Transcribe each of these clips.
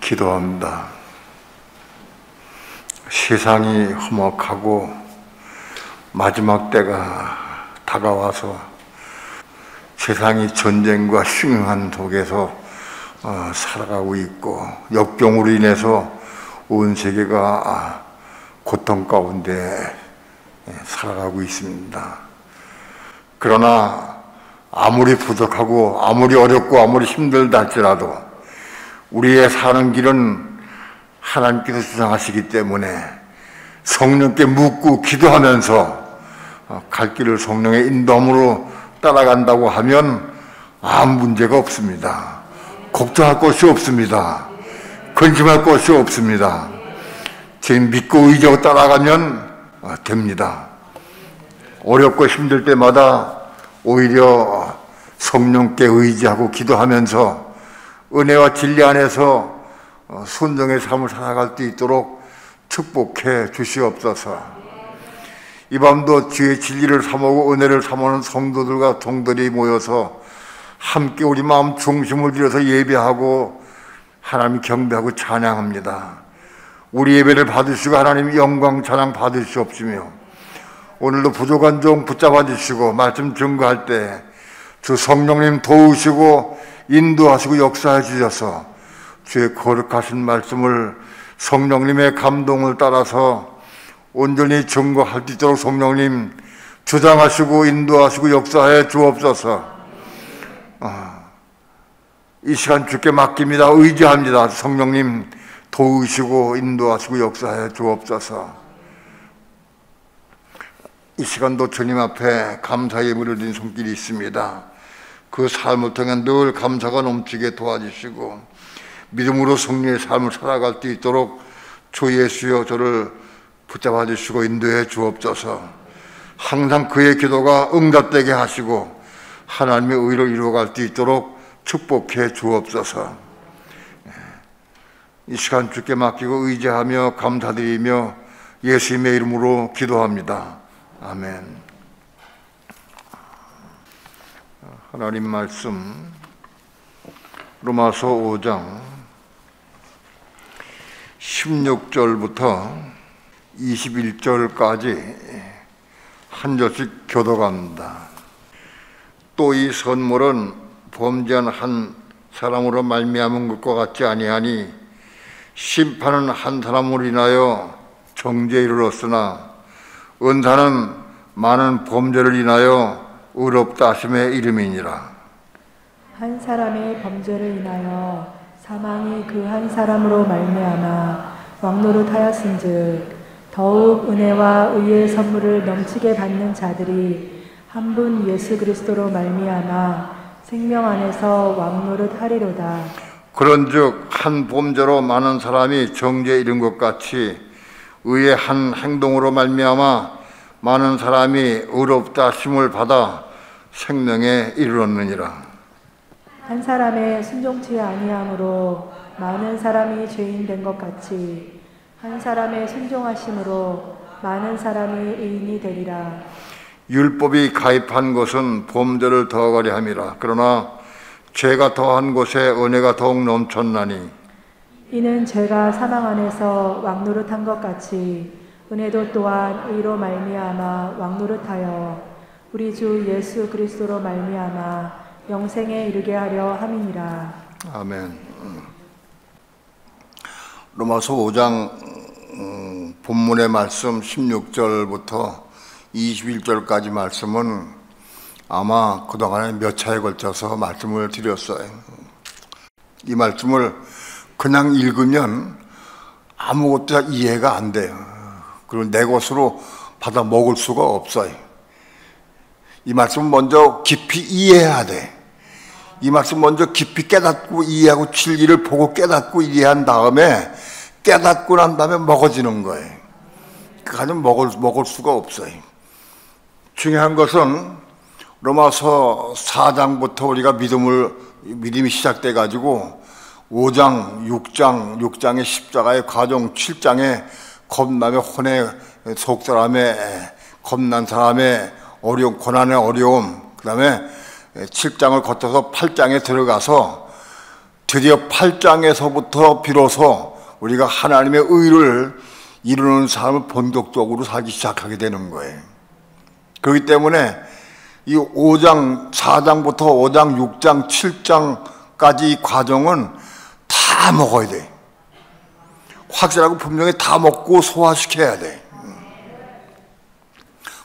기도합니다. 세상이 험악하고 마지막 때가 다가와서 세상이 전쟁과 흉흉한 속에서 살아가고 있고 역병으로 인해서 온 세계가 고통 가운데 살아가고 있습니다. 그러나 아무리 부족하고 아무리 어렵고 아무리 힘들다 할지라도 우리의 사는 길은 하나님께서 주장하시기 때문에 성령께 묻고 기도하면서 갈 길을 성령의 인도함으로 따라간다고 하면 아무 문제가 없습니다. 걱정할 것이 없습니다. 근심할 것이 없습니다. 지금 믿고 의지하고 따라가면 됩니다. 어렵고 힘들 때마다 오히려 성령께 의지하고 기도하면서 은혜와 진리 안에서 순종의 삶을 살아갈 수 있도록 축복해 주시옵소서. 이 밤도 주의 진리를 삼하고 은혜를 삼하는 성도들과 종들이 모여서 함께 우리 마음 중심을 들여서 예배하고 하나님 경배하고 찬양합니다. 우리 예배를 받으시고 하나님 영광 찬양 받으시옵시며 오늘도 부족한 종 붙잡아 주시고 말씀 증거할 때 주 성령님 도우시고 인도하시고 역사해 주셔서 주의 거룩하신 말씀을 성령님의 감동을 따라서 온전히 증거할 수 있도록 성령님 주장하시고 인도하시고 역사해 주옵소서. 이 시간 주께 맡깁니다. 의지합니다. 성령님 도우시고 인도하시고 역사해 주옵소서. 이 시간도 주님 앞에 감사 예물을 드린 손길이 있습니다. 그 삶을 통해 늘 감사가 넘치게 도와주시고 믿음으로 승리의 삶을 살아갈 수 있도록 주 예수여 저를 붙잡아 주시고 인도해 주옵소서. 항상 그의 기도가 응답되게 하시고 하나님의 의를 이루어갈 수 있도록 축복해 주옵소서. 이 시간 주께 맡기고 의지하며 감사드리며 예수님의 이름으로 기도합니다. 아멘. 하나님 말씀 로마서 5장 16절부터 21절까지 한 절씩 교독합니다. 또 이 선물은 범죄한 한 사람으로 말미암은 것과 같지 아니하니 심판은 한 사람으로 인하여 정죄에 이르렀으나 은사는 많은 범죄를 인하여 의롭다 하심의 이름이니라. 한 사람의 범죄를 인하여 사망이 그 한 사람으로 말미암아 왕노릇하였은즉 더욱 은혜와 의의 선물을 넘치게 받는 자들이 한 분 예수 그리스도로 말미암아 생명 안에서 왕노릇하리로다. 그런즉 한 범죄로 많은 사람이 정죄에 이른 것 같이 의의 한 행동으로 말미암아 많은 사람이 의롭다 하심을 받아 생명에 이르렀느니라. 한 사람의 순종치 아니함으로 많은 사람이 죄인 된 것 같이 한 사람의 순종하심으로 많은 사람이 의인이 되리라. 율법이 가입한 것은 범죄를 더하게 함이라. 그러나 죄가 더한 곳에 은혜가 더욱 넘쳤나니 이는 죄가 사망 안에서 왕노릇한 것 같이 은혜도 또한 의로 말미암아 왕노릇하여 우리 주 예수 그리스도로 말미암아 영생에 이르게 하려 함이니라. 아멘. 로마서 5장 본문의 말씀 16절부터 21절까지 말씀은 아마 그동안에 몇 차에 걸쳐서 말씀을 드렸어요. 이 말씀을 그냥 읽으면 아무것도 이해가 안 돼요. 그리고 내 것으로 받아 먹을 수가 없어요. 이 말씀은 먼저 깊이 이해해야 돼. 이 말씀 먼저 깊이 깨닫고 이해하고 진리를 보고 깨닫고 이해한 다음에 깨닫고 난 다음에 먹어지는 거예요. 그가는 먹을 수가 없어요. 중요한 것은 로마서 4장부터 우리가 믿음이 시작돼 가지고 5장, 6장의 십자가의 과정, 7장의 겁남의 혼의 속사람의 겁난 사람의 어려움, 고난의 어려움, 그 다음에 7장을 거쳐서 8장에 들어가서 드디어 8장에서부터 비로소 우리가 하나님의 의를 이루는 삶을 본격적으로 살기 시작하게 되는 거예요. 그렇기 때문에 이 5장, 4장부터 5장, 6장, 7장까지 이 과정은 다 먹어야 돼. 확실하고 분명히 다 먹고 소화시켜야 돼.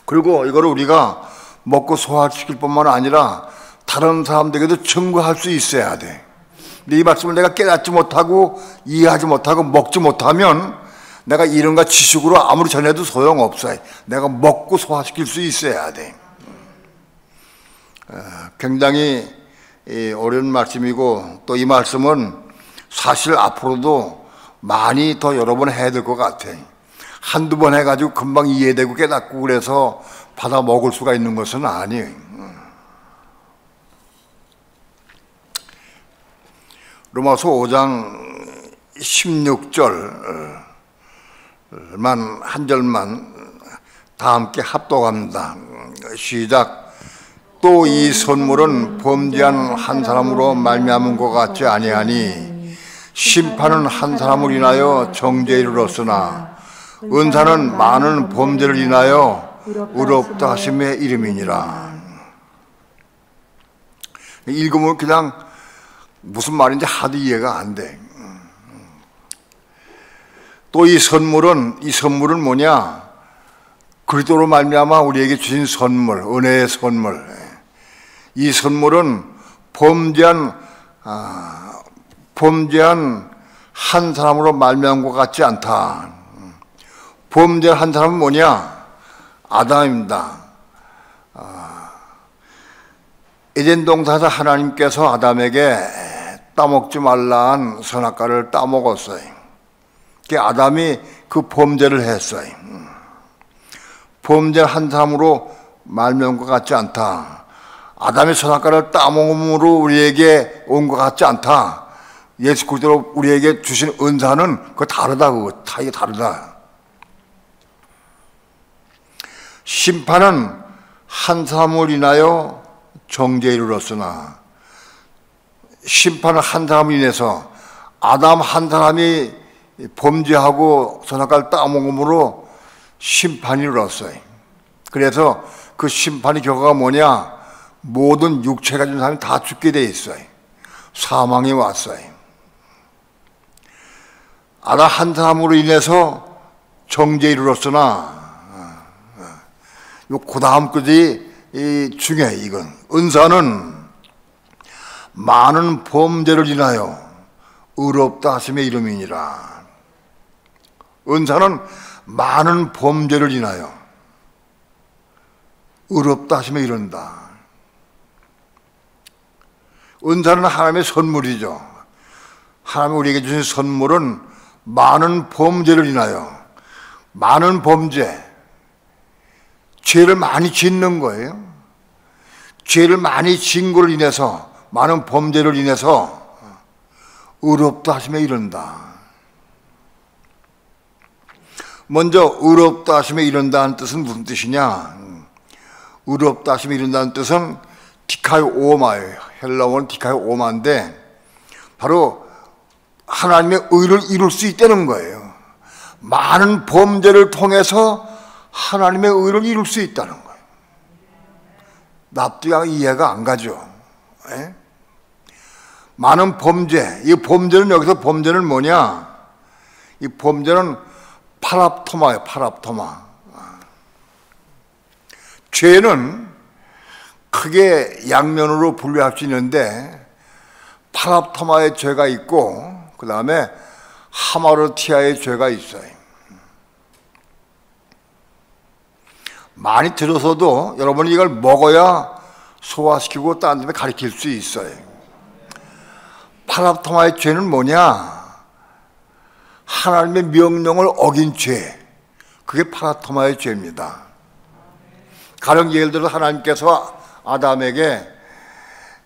그리고 이거를 우리가 먹고 소화시킬 뿐만 아니라 다른 사람들에게도 증거할 수 있어야 돼. 근데 이 말씀을 내가 깨닫지 못하고 이해하지 못하고 먹지 못하면 내가 이론과 지식으로 아무리 전해도 소용없어요. 내가 먹고 소화시킬 수 있어야 돼. 굉장히 어려운 말씀이고 또 이 말씀은 사실 앞으로도 많이 더 여러 번 해야 될 것 같아. 한두 번 해가지고 금방 이해되고 깨닫고 그래서 받아 먹을 수가 있는 것은 아니에요. 로마서 5장 16절만 한 절만 다 함께 합독합니다. 시작. 또 이 선물은 범죄한 한 사람으로 말미암은 것 같지 아니하니 심판은 한 사람을 인하여 정죄에 이르렀으나 은사는 많은 범죄를 인하여 의롭다 하심의 이름이니라. 읽으면 그냥 무슨 말인지 하도 이해가 안 돼. 또 이 선물은 뭐냐? 그리스도로 말미암아 우리에게 주신 선물, 은혜의 선물. 이 선물은 범죄한 한 사람으로 말미암은 것 같지 않다. 범죄한 한 사람은 뭐냐? 아담입니다. 에덴 동산에서 하나님께서 아담에게 따먹지 말라한 선악과를 따먹었어요. 아담이 그 범죄를 했어요. 범죄한 사람으로 말미암은 것 같지 않다. 아담의 선악과를 따먹음으로 우리에게 온 것 같지 않다. 예수 그리스도로 우리에게 주신 은사는 그거 다르다. 그거 이게 다르다. 심판은 한 사람을 인하여 정죄에 이르렀으나 심판은 한 사람을 인해서 아담 한 사람이 범죄하고 선악과를 따먹음으로 심판이 이르렀어요. 그래서 그 심판의 결과가 뭐냐? 모든 육체 가진 사람이 다 죽게 돼 있어요. 사망이 왔어요. 아담 한 사람으로 인해서 정죄에 이르렀으나 그 다음 것이 중요해. 이건 은사는 많은 범죄를 인하여 의롭다 하심의 이름이니라. 은사는 많은 범죄를 인하여 의롭다 하심에 이른다. 은사는 하나님의 선물이죠. 하나님이 우리에게 주신 선물은 많은 범죄를 인하여, 많은 범죄, 죄를 많이 짓는 거예요. 죄를 많이 짓는 것을 인해서, 많은 범죄를 인해서 의롭다 하심에 이른다. 먼저 의롭다 하심에 이른다는 뜻은 무슨 뜻이냐? 의롭다 하심에 이른다는 뜻은 디카이오마예요. 헬라어는 디카이오마인데 바로 하나님의 의를 이룰 수 있다는 거예요. 많은 범죄를 통해서 하나님의 의를 이룰 수 있다는 거예요. 납득하고 이해가 안 가죠. 에? 많은 범죄, 이 범죄는 여기서 범죄는 뭐냐? 이 범죄는 파랍토마예요. 파랍토마. 죄는 크게 양면으로 분류할 수 있는데 파랍토마의 죄가 있고 그 다음에 하마르티아의 죄가 있어요. 많이 들어서도 여러분이 이걸 먹어야 소화시키고 다른 데에 가리킬 수 있어요. 파랍토마의 죄는 뭐냐? 하나님의 명령을 어긴 죄. 그게 파랍토마의 죄입니다. 가령 예를 들어 하나님께서 아담에게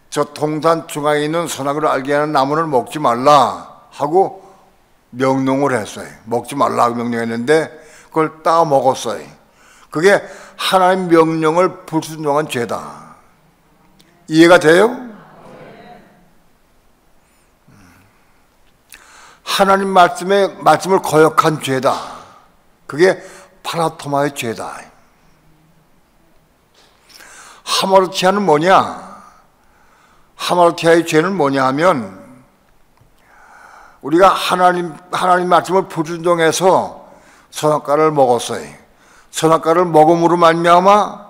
저 동산 중앙에 있는 선악을 알게 하는 나무를 먹지 말라 하고 명령을 했어요. 먹지 말라고 명령했는데 그걸 따 먹었어요. 그게 하나님 명령을 불순종한 죄다. 이해가 돼요? 하나님 말씀을 거역한 죄다. 그게 파라토마의 죄다. 하마르티아는 뭐냐? 하마르티아의 죄는 뭐냐 하면 우리가 하나님 말씀을 불순종해서 선악과를 먹었어요. 선악과를 먹음으로 말미암아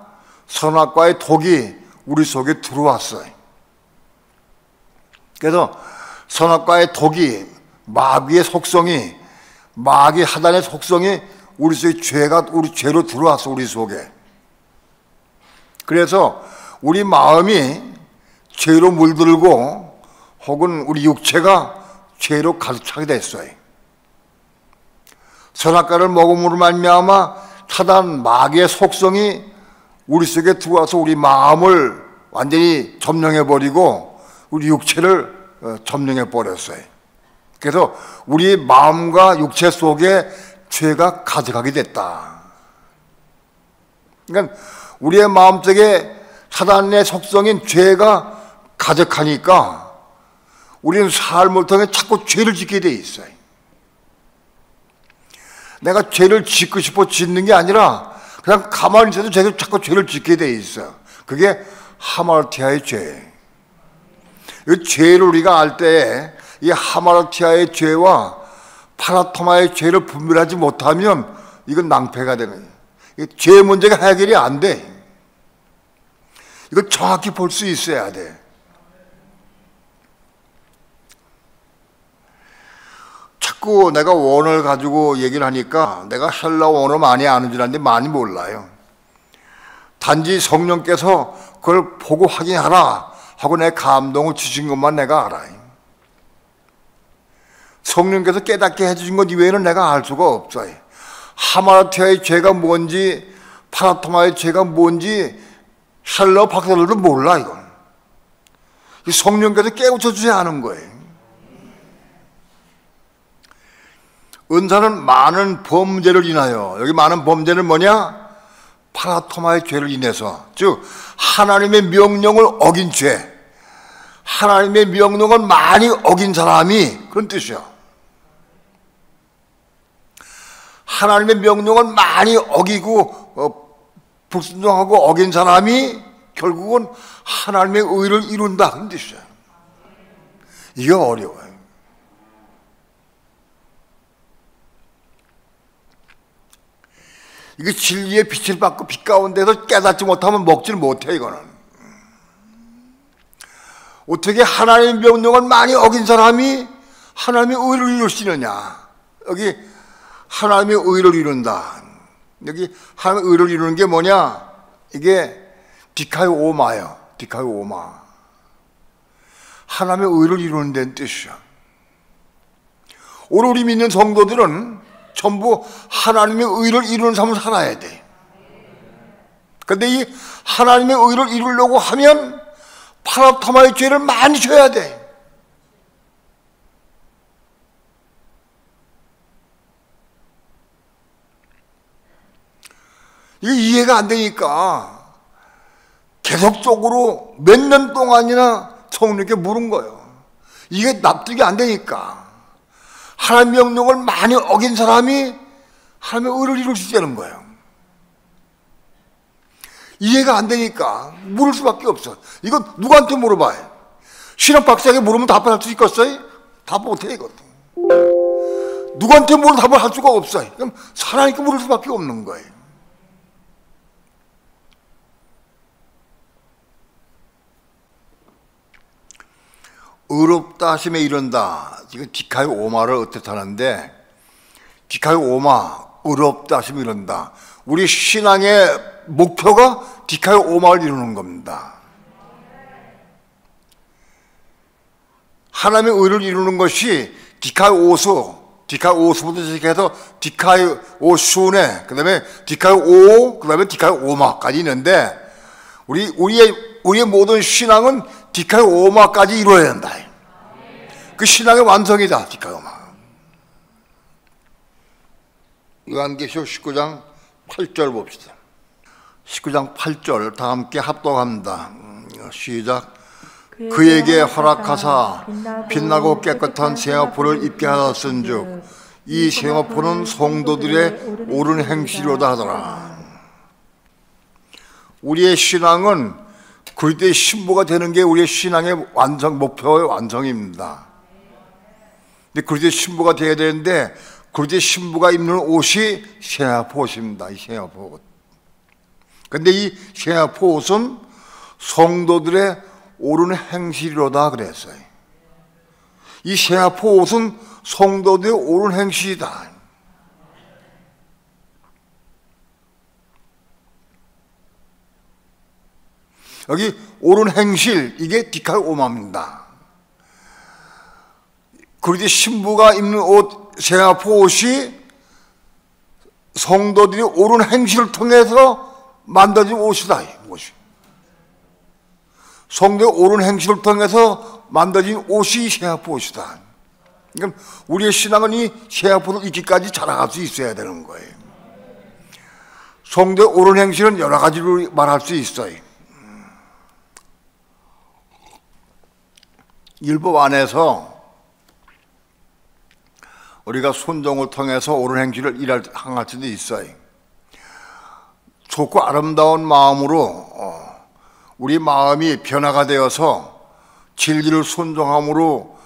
선악과의 독이 우리 속에 들어왔어요. 그래서 선악과의 독이 마귀의 속성이 마귀 하단의 속성이 우리 속에 우리 죄로 들어왔어. 우리 속에. 그래서 우리 마음이 죄로 물들고 혹은 우리 육체가 죄로 가득 차게 됐어요. 선악과를 먹음으로 말미암아 사단 마귀의 속성이 우리 속에 들어와서 우리 마음을 완전히 점령해버리고 우리 육체를 점령해버렸어요. 그래서 우리 마음과 육체 속에 죄가 가득하게 됐다. 그러니까 우리의 마음속에 사단의 속성인 죄가 가득하니까 우리는 삶을 통해 자꾸 죄를 짓게 돼 있어요. 내가 죄를 짓고 싶어 짓는 게 아니라 그냥 가만히 있어도 자꾸 죄를 짓게 돼 있어요. 그게 하마르티아의 죄. 이 죄를 우리가 알 때에 이 하마르티아의 죄와 파라토마의 죄를 분별하지 못하면 이건 낭패가 되는 거예요. 죄 문제가 해결이 안 돼. 이걸 정확히 볼 수 있어야 돼. 자꾸 내가 원어를 가지고 얘기를 하니까 내가 헬라 원어 많이 아는 줄 알았는데 많이 몰라요. 단지 성령께서 그걸 보고 확인하라 하고 내 감동을 주신 것만 내가 알아요. 성령께서 깨닫게 해주신 것 이외에는 내가 알 수가 없어요. 하마르티아의 죄가 뭔지 파라토마의 죄가 뭔지 헬라 박사들도 몰라. 이건 성령께서 깨우쳐 주셔야 하는 거예요. 은사는 많은 범죄를 인하여, 여기 많은 범죄는 뭐냐? 파라토마의 죄를 인해서, 즉 하나님의 명령을 어긴 죄, 하나님의 명령을 많이 어긴 사람이, 그런 뜻이야. 하나님의 명령을 많이 어기고 불순종하고 어긴 사람이 결국은 하나님의 의를 이룬다, 그런 뜻이야. 이게 어려워요. 이게 진리의 빛을 받고 빛 가운데서 깨닫지 못하면 먹지를 못해. 이거는 어떻게 하나님의 명령을 많이 어긴 사람이 하나님의 의를 이룰 수 있느냐. 여기 하나님의 의를 이룬다. 여기 하나님의 의를 이루는 게 뭐냐? 이게 디카이오마예요. 디카이오마. 하나님의 의를 이루는 데는 뜻이야. 오늘 우리 믿는 성도들은 전부 하나님의 의를 이루는 삶을 살아야 돼. 그런데 이 하나님의 의를 이루려고 하면 파라토마의 죄를 많이 져야 돼. 이게 이해가 안 되니까 계속적으로 몇 년 동안이나 성령께 물은 거예요. 이게 납득이 안 되니까 하나님 명령을 많이 어긴 사람이 하나님의 의를 이룰 수 있다는 거예요. 이해가 안 되니까 물을 수밖에 없어. 이건 누구한테 물어봐요? 신학 박사에게 물으면 답을 할 수 있겠어요? 답 못해. 이것도 누구한테 물어도 답을 할 수가 없어요. 그럼 하나님께 물을 수밖에 없는 거예요. 의롭다 하심에 이른다. 지금 디카이오마를 뜻하는데, 디카이오마, 의롭다 하심에 이른다. 우리 신앙의 목표가 디카이오마를 이루는 겁니다. 하나님의 의를 이루는 것이 디카이오스부터 시작해서 디카이오슈네, 그 다음에 디카이오, 그 다음에 디카이오마까지 있는데, 우리의 모든 신앙은 디카이오마까지 이루어야 한다. 그 신앙의 완성이다. 디카이오마. 요한계시록 19장 8절 봅시다. 19장 8절 다 함께 합독합니다. 시작. 그에게 허락하사 빛나고 깨끗한 세마포를 입게 하였은즉 이 세마포는 성도들의 옳은 행실로다 하더라. 우리의 신앙은 그리스도의 신부가 되는 게 우리의 신앙의 완성, 목표의 완성입니다. 근데 그리스도의 신부가 되어야 되는데 그리스도의 신부가 입는 옷이 세마포 옷입니다. 이 세마포 옷. 근데 이 세마포 옷은 성도들의 옳은 행실이로다 그랬어요. 이 세마포 옷은 성도들의 옳은 행실이다. 여기 옳은 행실, 이게 디칼오마입니다. 그리고 신부가 입는 옷, 세마포 옷이 성도들이 옳은 행실을 통해서 만들어진 옷이다. 옷이. 성도의 옳은 행실을 통해서 만들어진 옷이 세마포 옷이다. 그러니까 우리의 신앙은 이 세마포를 입기까지 자라갈 수 있어야 되는 거예요. 성도의 옳은 행실은 여러 가지로 말할 수 있어요. 율법 안에서 우리가 순종을 통해서 옳은 행실을 행할 수도 있어요. 좋고 아름다운 마음으로 우리 마음이 변화가 되어서 진리를 순종함으로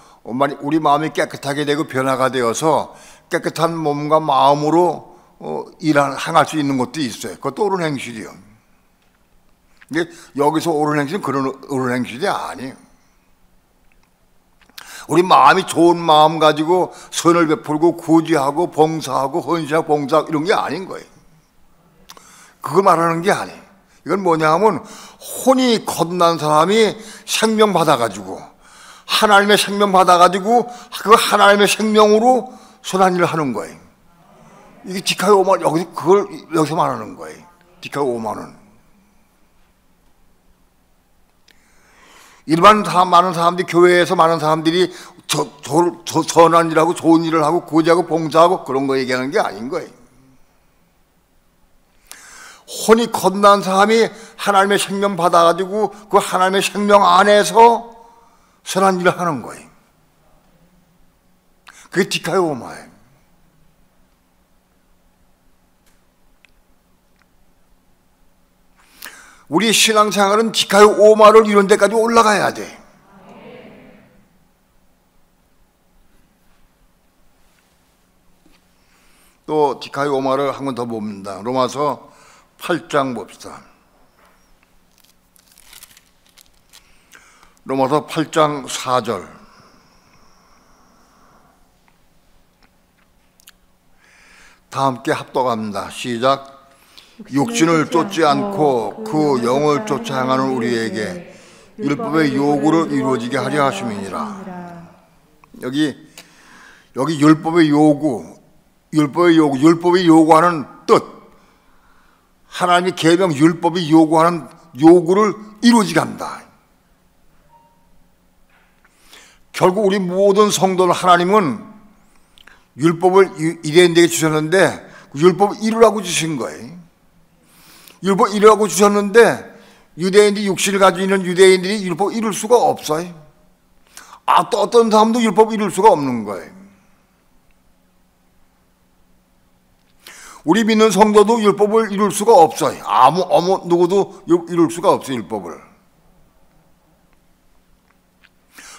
우리 마음이 깨끗하게 되고 변화가 되어서 깨끗한 몸과 마음으로 행할 수 있는 것도 있어요. 그것도 옳은 행실이요. 근데 여기서 옳은 행실은 그런 옳은 행실이 아니에요. 우리 마음이 좋은 마음 가지고 선을 베풀고 구제하고 봉사하고 헌신하고 봉사하고 이런 게 아닌 거예요. 그걸 말하는 게 아니에요. 이건 뭐냐 하면 혼이 거듭난 사람이 생명 받아가지고 하나님의 생명 받아가지고 그 하나님의 생명으로 선한 일을 하는 거예요. 이게 디카오만 여기서 말하는 거예요. 디카오만은 일반 많은 사람들이 교회에서 많은 사람들이 선한 일하고 좋은 일을 하고 구제하고 봉사하고 그런 거 얘기하는 게 아닌 거예요. 혼이 거듭난 사람이 하나님의 생명 받아가지고 그 하나님의 생명 안에서 선한 일을 하는 거예요. 그게 디카오마예요. 우리 신앙생활은 디카오마를 이런 데까지 올라가야 돼. 또 디카오마를 한 번 더 봅니다. 로마서 8장 봅시다. 로마서 8장 4절. 다 함께 합독합니다. 시작. 육신을 쫓지 않고 그 영을 쫓아 행하는 우리에게 율법의 요구를 이루어지게 하려 하심이니라. 여기 율법의 율법이 요구하는 뜻, 하나님의 계명 율법이 요구하는 요구를 이루어지게 한다. 결국 우리 모든 성도는 하나님은 율법을 유대인에게 주셨는데 율법을 이루라고 주신 거예요. 율법 이루라고 주셨는데 유대인들이 육신을 가지고 있는 유대인들이 율법 이룰 수가 없어요. 또 어떤 사람도 율법 이룰 수가 없는 거예요. 우리 믿는 성도도 율법을 이룰 수가 없어요. 아무 누구도 이룰 수가 없어요. 율법을.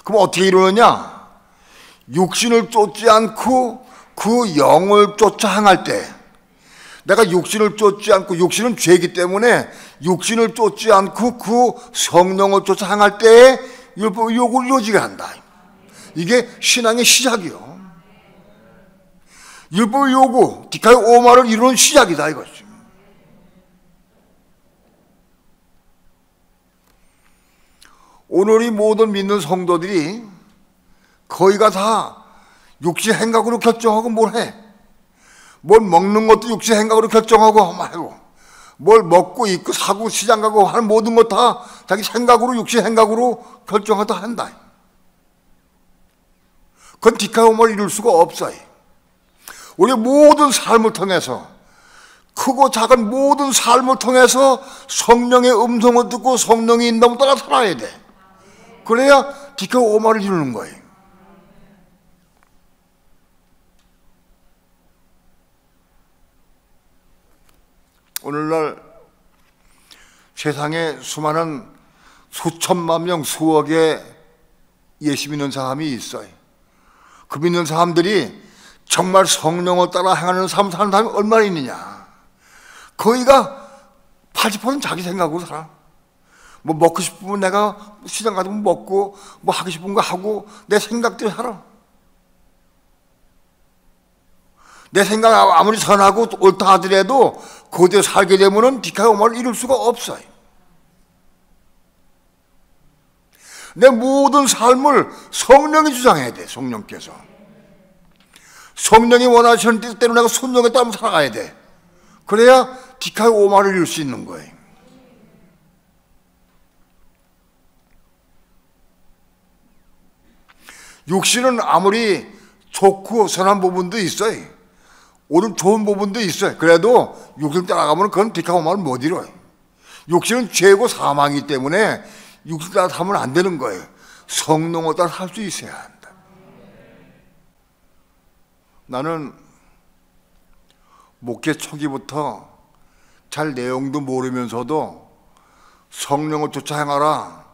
그럼 어떻게 이루느냐? 육신을 쫓지 않고 그 영을 쫓아 행할 때, 내가 육신을 쫓지 않고, 육신은 죄이기 때문에 육신을 쫓지 않고 그 성령을 쫓아 행할 때에 율법의 요구를 이루어지게 한다. 이게 신앙의 시작이요. 율법의 요구, 디카오마를 이루는 시작이다 이것이. 오늘 이 모든 믿는 성도들이 거의가 다 육신 행각으로 결정하고 뭘 해? 뭘 먹는 것도 육신 행각으로 결정하고 말고, 뭘 먹고 입고 사고 시장 가고 하는 모든 것 다 자기 생각으로 육신 행각으로 결정하다 한다. 그건 디카오마를 이룰 수가 없어요. 우리 모든 삶을 통해서, 크고 작은 모든 삶을 통해서 성령의 음성을 듣고 성령의 인도를 따라 살아야 돼. 그래야 디카의 오마를 이루는 거예요. 오늘날 세상에 수많은 수천만 명, 수억의 예수 믿는 사람이 있어요. 그 믿는 사람들이 정말 성령을 따라 행하는 삶을 사는 사람이 얼마나 있느냐. 거의가 80%는 자기 생각으로 살아. 뭐 먹고 싶으면 내가 시장 가서 먹고, 뭐 하고 싶은 거 하고, 내 생각대로 살아. 내 생각 아무리 선하고 옳다 하더라도 그대로 살게 되면은 디카의 오마를 이룰 수가 없어요. 내 모든 삶을 성령이 주장해야 돼. 성령께서. 성령이 원하시는 뜻대로 내가 순종에 따라 살아가야 돼. 그래야 디카의 오마를 이룰 수 있는 거예요. 육신은 아무리 좋고 선한 부분도 있어요. 오늘 좋은 부분도 있어요. 그래도 육신 따라가면 그건 디카의 오마를 못 이뤄요. 육신은 죄고 사망이기 때문에 육신 따라 살면 안 되는 거예요. 성령을 따라 살 수 있어야 한다. 나는 목회 초기부터 잘 내용도 모르면서도 성령을 쫓아 행하라,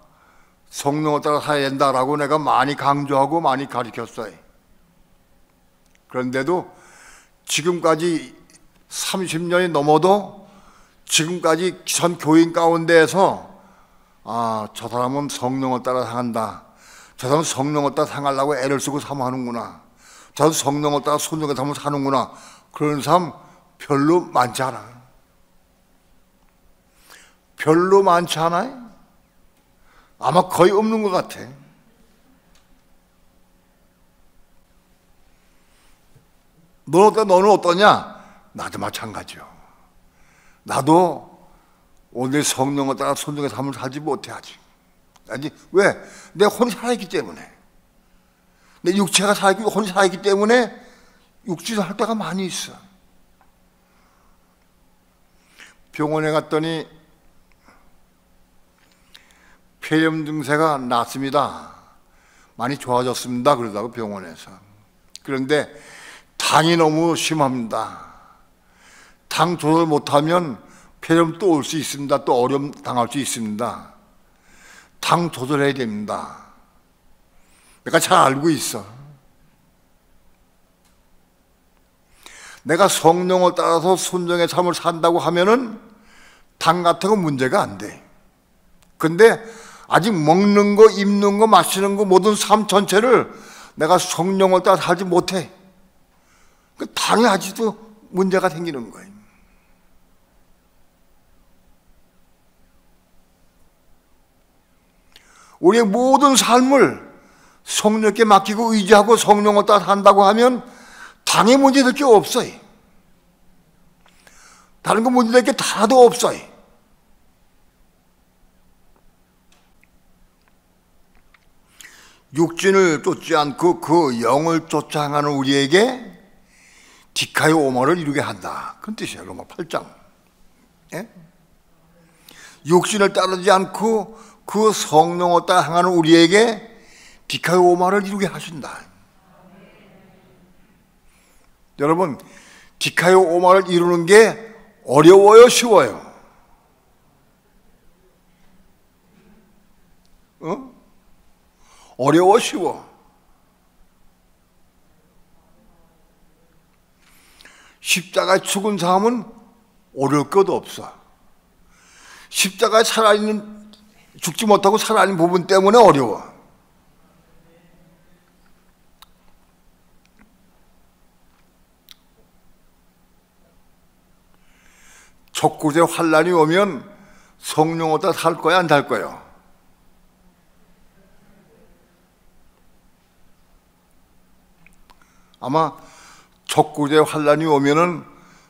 성령을 따라 살아야 된다라고 내가 많이 강조하고 많이 가르쳤어요. 그런데도 지금까지 30년이 넘어도 지금까지 전 교인 가운데에서 저 사람은 성령을 따라 행한다, 저 사람은 성령을 따라 행하려고 애를 쓰고 사모하는구나, 저 사람은 성령을 따라 순종해 사는구나, 그런 사람 별로 많지 않아요. 별로 많지 않아요? 아마 거의 없는 것 같아. 너는 어떠냐? 나도 마찬가지요. 나도 오늘 성령을 따라 순종의 삶을 살지 못해 아직. 왜? 내 혼이 살아있기 때문에. 내 육체가 살아있고 혼이 살아있기 때문에 육지도 할 때가 많이 있어. 병원에 갔더니 폐렴 증세가 났습니다. 많이 좋아졌습니다. 그러다고 병원에서. 그런데 당이 너무 심합니다. 당 조절 못하면 폐렴 또 올 수 있습니다. 또 어려움 당할 수 있습니다. 당 조절해야 됩니다. 내가 잘 알고 있어. 내가 성령을 따라서 순종의 삶을 산다고 하면은 당 같은 거 문제가 안 돼. 근데 아직 먹는 거, 입는 거, 마시는 거 모든 삶 전체를 내가 성령을 따라 살지 못해. 그 당이 아직도 문제가 생기는 거예요. 우리의 모든 삶을 성령께 맡기고 의지하고 성령을 따라 산다고 하면 당에 문제될 게 없어요. 다른 거 문제될 게 하나도 없어요. 육신을 쫓지 않고 그 영을 쫓아 행하는 우리에게 디카의 오마를 이루게 한다. 그런 뜻이에요. 로마 8장. 예? 육신을 따르지 않고 그 성령을 따라 행하는 우리에게 디카의 오마를 이루게 하신다. 여러분, 디카의 오마를 이루는 게 어려워요, 쉬워요? 어려워, 쉬워? 십자가에 죽은 사람은 어려울 것도 없어. 십자가에 살아있는, 죽지 못하고 살아있는 부분 때문에 어려워. 적구제 환란이 오면 성령 어디다 살 거야, 안 살 거야? 아마 적구제 환란이 오면은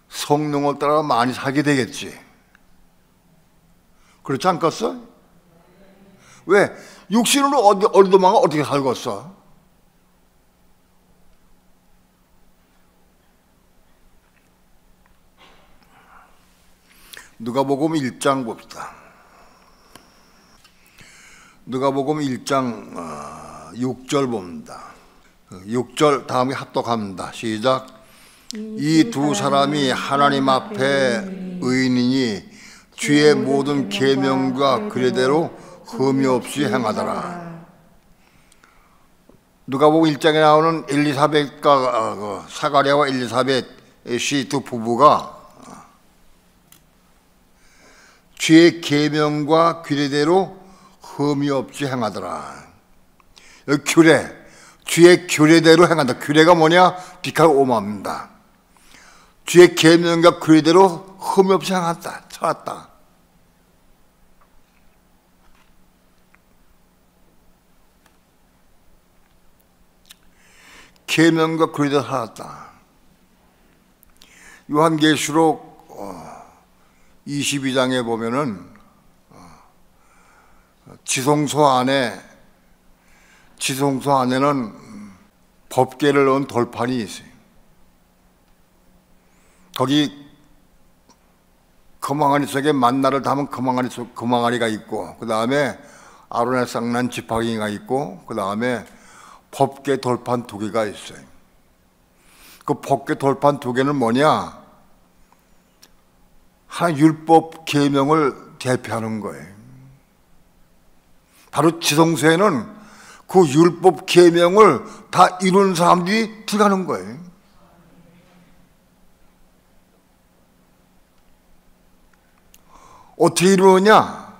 성령을 따라 많이 살게 되겠지. 그렇지 않겠어? 왜? 육신으로 어디 도망가 어떻게 살겠어? 누가복음 1장 봅시다. 누가복음 1장 6절 봅니다. 6절 다음에 합독합니다. 시작. 이 두 사람이 하나님 앞에 의인이니 주의 모든 계명과 규례대로 흠이 없이 행하더라. 누가복음 1장에 나오는 엘리사벳과 사가랴와 엘리사벳이 두 부부가 주의 계명과 규례대로 흠이 없이 행하더라. 규례, 주의 규례대로 행한다. 규례가 뭐냐? 디카오마입니다. 주의 계명과 규례대로 흠이 없이 행한다. 살았다. 계명과 규례대로 살았다. 요한계시록 22장에 보면은 지성소 안에는 법궤를 넣은 돌판이 있어요. 거기 금항아리 속에 만나를 담은 금항아리가 있고, 그 다음에 아론의 쌍난 지팡이가 있고, 그 다음에 법궤 돌판 2개가 있어요. 그 법궤 돌판 2개는 뭐냐? 한 율법 계명을 대표하는 거예요. 바로 지성소에는 그 율법 계명을 다 이룬 사람들이 들어가는 거예요. 어떻게 이루느냐?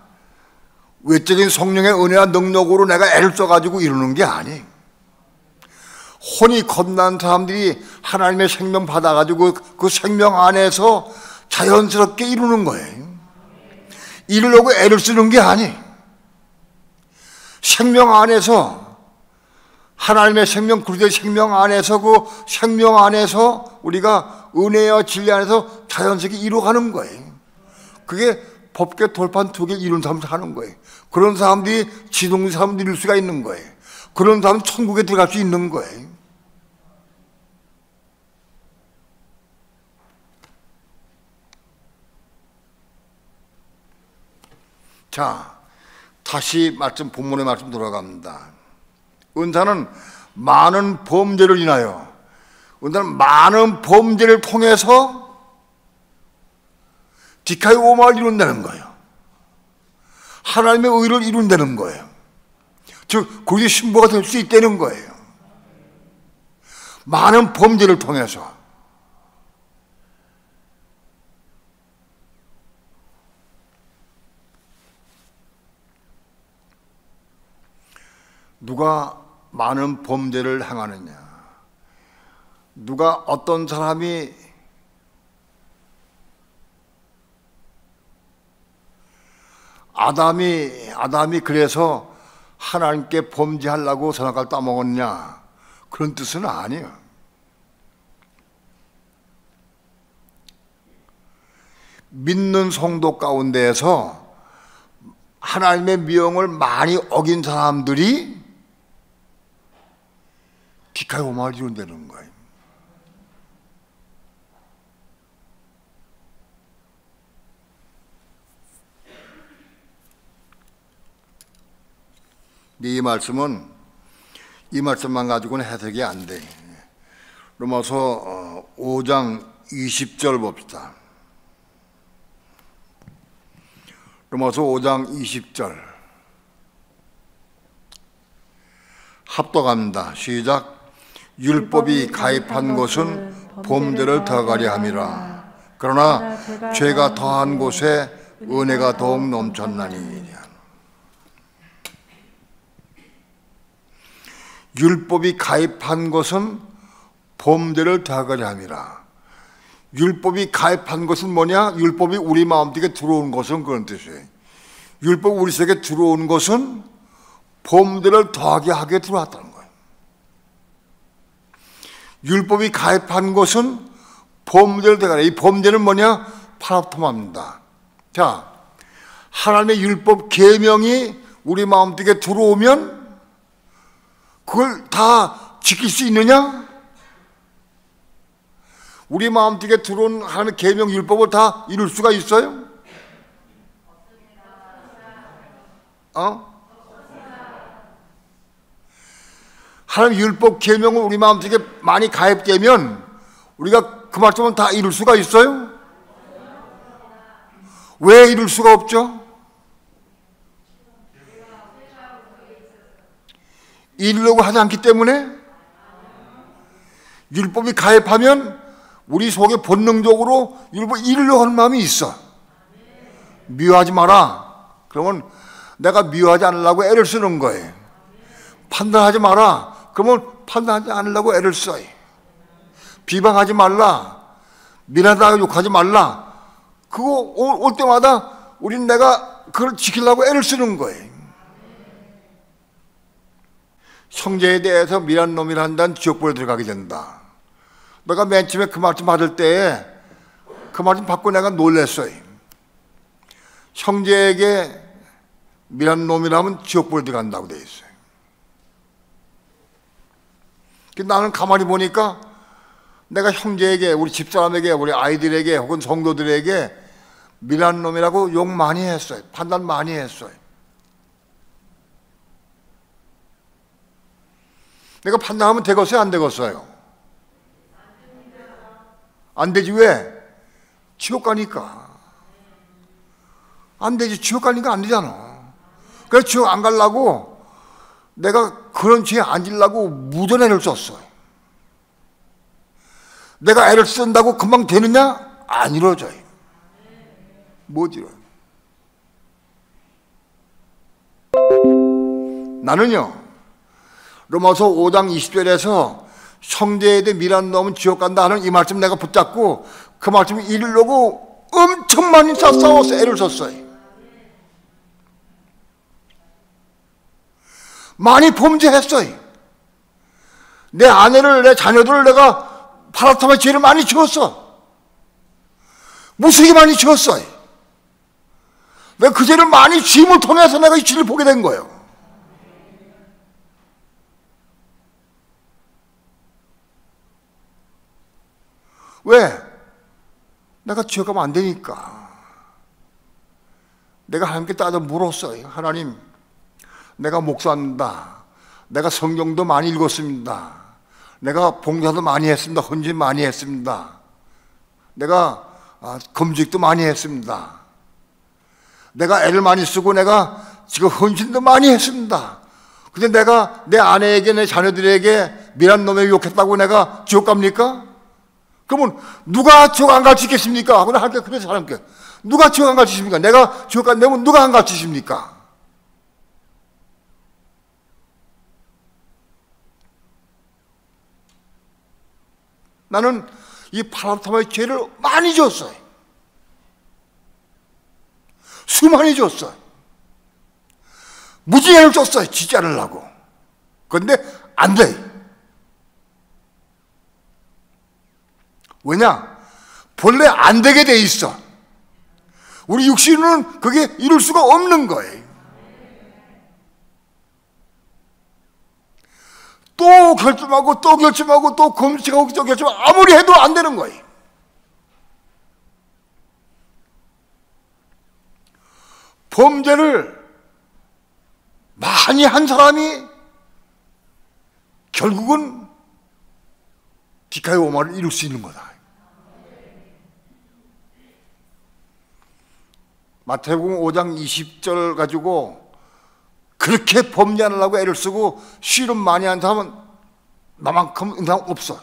외적인 성령의 은혜와 능력으로 내가 애를 써가지고 이루는 게 아니에요. 혼이 겁난 사람들이 하나님의 생명 받아가지고 그 생명 안에서 자연스럽게 이루는 거예요. 이루려고 애를 쓰는 게 아니에요. 생명 안에서 하나님의 생명, 그리스도의 생명 안에서 그 생명 안에서 우리가 은혜와 진리 안에서 자연스럽게 이루어가는 거예요. 그게 법궤 돌판 2개 이룬 사람들 하는 거예요. 그런 사람들이 지동의 사람들이 이룰 수가 있는 거예요. 그런 사람은 천국에 들어갈 수 있는 거예요. 자, 다시 본문의 말씀 돌아갑니다. 은사는 많은 범죄를 인하여, 은사는 많은 범죄를 통해서 디카이오마를 이룬다는 거예요. 하나님의 의를 이룬다는 거예요. 즉, 그게 신부가 될 수 있다는 거예요. 많은 범죄를 통해서. 누가 많은 범죄를 행하느냐? 누가 어떤 사람이 아담이 그래서 하나님께 범죄하려고 선악과를 따먹었냐? 그런 뜻은 아니에요. 믿는 성도 가운데에서 하나님의 명을 많이 어긴 사람들이 디카이오마를 이룬다는 거예요. 이 말씀만 가지고는 해석이 안 돼. 로마서 5장 20절 봅시다. 로마서 5장 20절 합독합니다. 시작. 율법이 가입한 것은 범죄를 더하려 함이라. 그러나 죄가 더한 곳에 은혜가 더욱 넘쳤나니. 율법이 가입한 것은 범죄를 더하려 함이라. 율법이 가입한 것은 뭐냐? 율법이 우리 마음속에 들어온 것은 그런 뜻이에요. 율법이 우리 속에 들어온 것은 범죄를 더하게 하게 들어왔다는 거예요. 율법이 가입한 것은 범죄를 더하게. 이 범죄는 뭐냐? 파라토마입니다. 자, 하나님의 율법 계명이 우리 마음속에 들어오면 그걸 다 지킬 수 있느냐? 우리 마음속에 들어온 하나님의 계명 율법을 다 이룰 수가 있어요? 하나님 율법 계명은 우리 마음속에 많이 가입되면 우리가 그 말씀은 다 이룰 수가 있어요? 왜 이룰 수가 없죠? 이루려고 하지 않기 때문에. 율법이 가입하면 우리 속에 본능적으로 율법 이루려고 하는 마음이 있어. 미워하지 마라. 그러면 내가 미워하지 않으려고 애를 쓰는 거예요. 판단하지 마라. 그러면 판단하지 않으려고 애를 써요. 비방하지 말라. 미안하다고 욕하지 말라. 그거 올 때마다 우린 내가 그걸 지키려고 애를 쓰는 거예요. 형제에 대해서 미란 놈이라 한다는 지옥불에 들어가게 된다. 내가 맨 처음에 그 말씀 받을 때에 그 말씀 받고 내가 놀랐어요. 형제에게 미란 놈이라면 지옥불에 들어간다고 돼 있어요. 나는 가만히 보니까 내가 형제에게, 우리 집사람에게, 우리 아이들에게 혹은 성도들에게 미란 놈이라고 욕 많이 했어요. 판단 많이 했어요. 내가 판단하면 되겠어요? 안 되겠어요? 안 되지. 왜? 지옥 가니까. 안 되지. 지옥 가니까 안 되잖아. 그래서 지옥 안 가려고 내가 그런 죄에 안 지려고 무전 애를 썼어요. 내가 애를 쓴다고 금방 되느냐? 안 이루어져요. 못 이뤄요. 나는요, 로마서 5장 20절에서 형제에 대해 미란 놈은 지옥 간다 하는 이 말씀 내가 붙잡고 그 말씀을 이루려고 엄청 많이 싸워서 애를 썼어요. 많이 범죄했어요. 내 아내를, 내 자녀들을 내가 파라타마 죄를 많이 지었어. 무수히 많이 지었어요. 내가 그 죄를 많이 지음을 통해서 내가 이 죄를 보게 된 거예요. 왜? 내가 지옥 가면 안 되니까. 내가 하나님께 따져 물었어요. 하나님, 내가 목사입니다. 내가 성경도 많이 읽었습니다. 내가 봉사도 많이 했습니다. 헌신 많이 했습니다. 내가 금식도 많이 했습니다. 내가 애를 많이 쓰고 내가 지금 헌신도 많이 했습니다. 근데 내가 내 아내에게, 내 자녀들에게 미란 놈에 욕했다고 내가 지옥 갑니까? 그러면 누가 지옥 안 가르치겠습니까? 그래서 사람께 누가 지옥 안 가르치십니까? 내가 지옥 간다면 누가 안 가르치십니까? 나는 이 파라타마의 죄를 많이 졌어요. 수많이 졌어요. 무지개를 줬어요. 지지 않으려고. 그런데 안 돼. 왜냐? 본래 안 되게 돼 있어. 우리 육신은 그게 이룰 수가 없는 거예요. 또 결심하고 또 결심하고 또 검색하고 또 결심하고 아무리 해도 안 되는 거예요. 범죄를 많이 한 사람이 결국은 디카의 오마를 이룰 수 있는 거다. 마태복음 5장 20절 가지고 그렇게 범죄하려고 애를 쓰고 씨름 많이 한 사람은 나만큼 인상 없어.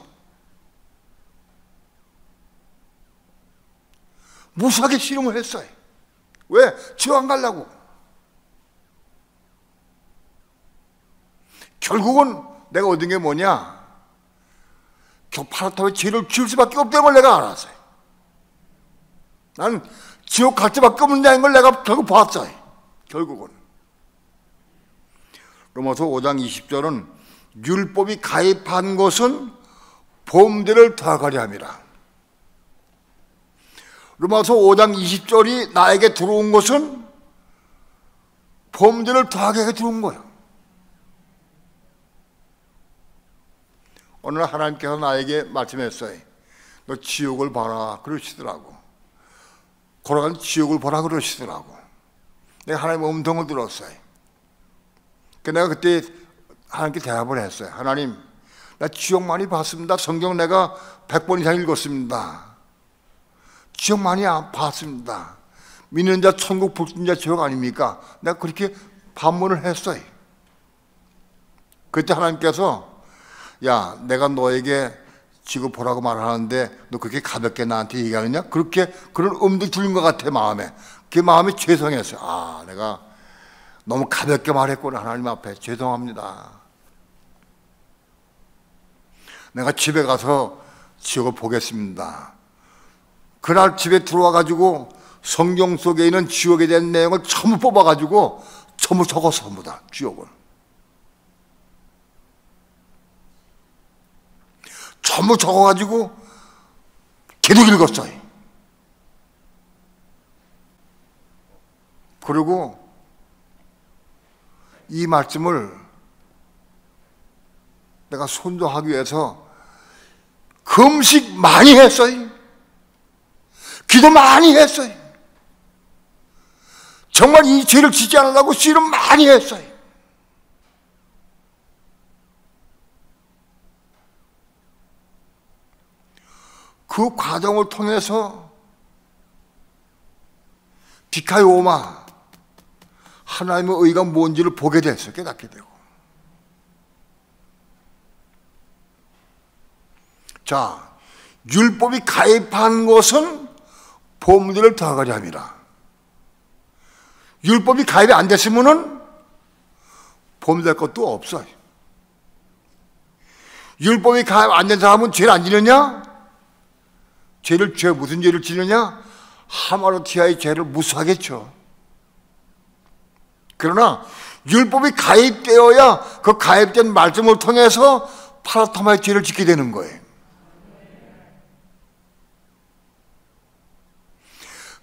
무수하게 씨름을 했어요. 왜? 지옥 안 가려고. 결국은 내가 얻은 게 뭐냐? 파라타마의 죄를 지을 수밖에 없다는 걸 내가 알았어요. 나는 지옥 갈 수밖에 없느냐는 걸 내가 결국 봤어요. 결국은. 로마서 5장 20절은 율법이 가입한 것은 범죄를 더하게 함이라. 로마서 5장 20절이 나에게 들어온 것은 범죄를 더하게 들어온 거예요. 오늘 하나님께서 나에게 말씀했어요. 너 지옥을 봐라 그러시더라고. 걸어가는 지옥을 보라 그러시더라고. 내가 하나님의 음성을 들었어요. 내가 그때 하나님께 대답을 했어요. 하나님, 나 지옥 많이 봤습니다. 성경 내가 100번 이상 읽었습니다. 지옥 많이 봤습니다. 믿는 자 천국, 불순 자 지옥 아닙니까? 내가 그렇게 반문을 했어요. 그때 하나님께서 야, 내가 너에게 지구 보라고 말하는데 너 그렇게 가볍게 나한테 얘기하느냐? 그렇게 그런 음도 들린 것 같아, 마음에. 그 마음이 죄송했어요. 아, 내가 너무 가볍게 말했구나. 하나님 앞에 죄송합니다. 내가 집에 가서 지옥을 보겠습니다. 그날 집에 들어와 가지고 성경 속에 있는 지옥에 대한 내용을 전부 뽑아 가지고 전부 적어서 전부 다 지옥을 전부 적어 가지고 계속 읽었어요. 그리고 이 말씀을 내가 순종하기 위해서 금식 많이 했어요. 기도 많이 했어요. 정말 이 죄를 짓지 않으려고 씨름 많이 했어요. 그 과정을 통해서 디카이오마, 하나님의 의가 뭔지를 보게 됐어요. 깨닫게 되고. 자, 율법이 가입한 것은 보험들을 더하게 함이라. 율법이 가입이 안 됐으면은 보험될 것도 없어요. 율법이 가입 안 된 사람은 죄를 안 지느냐? 무슨 죄를 지느냐? 하마르티아의 죄를 무수하겠죠. 그러나 율법이 가입되어야 그 가입된 말씀을 통해서 파라타마의 죄를 짓게 되는 거예요.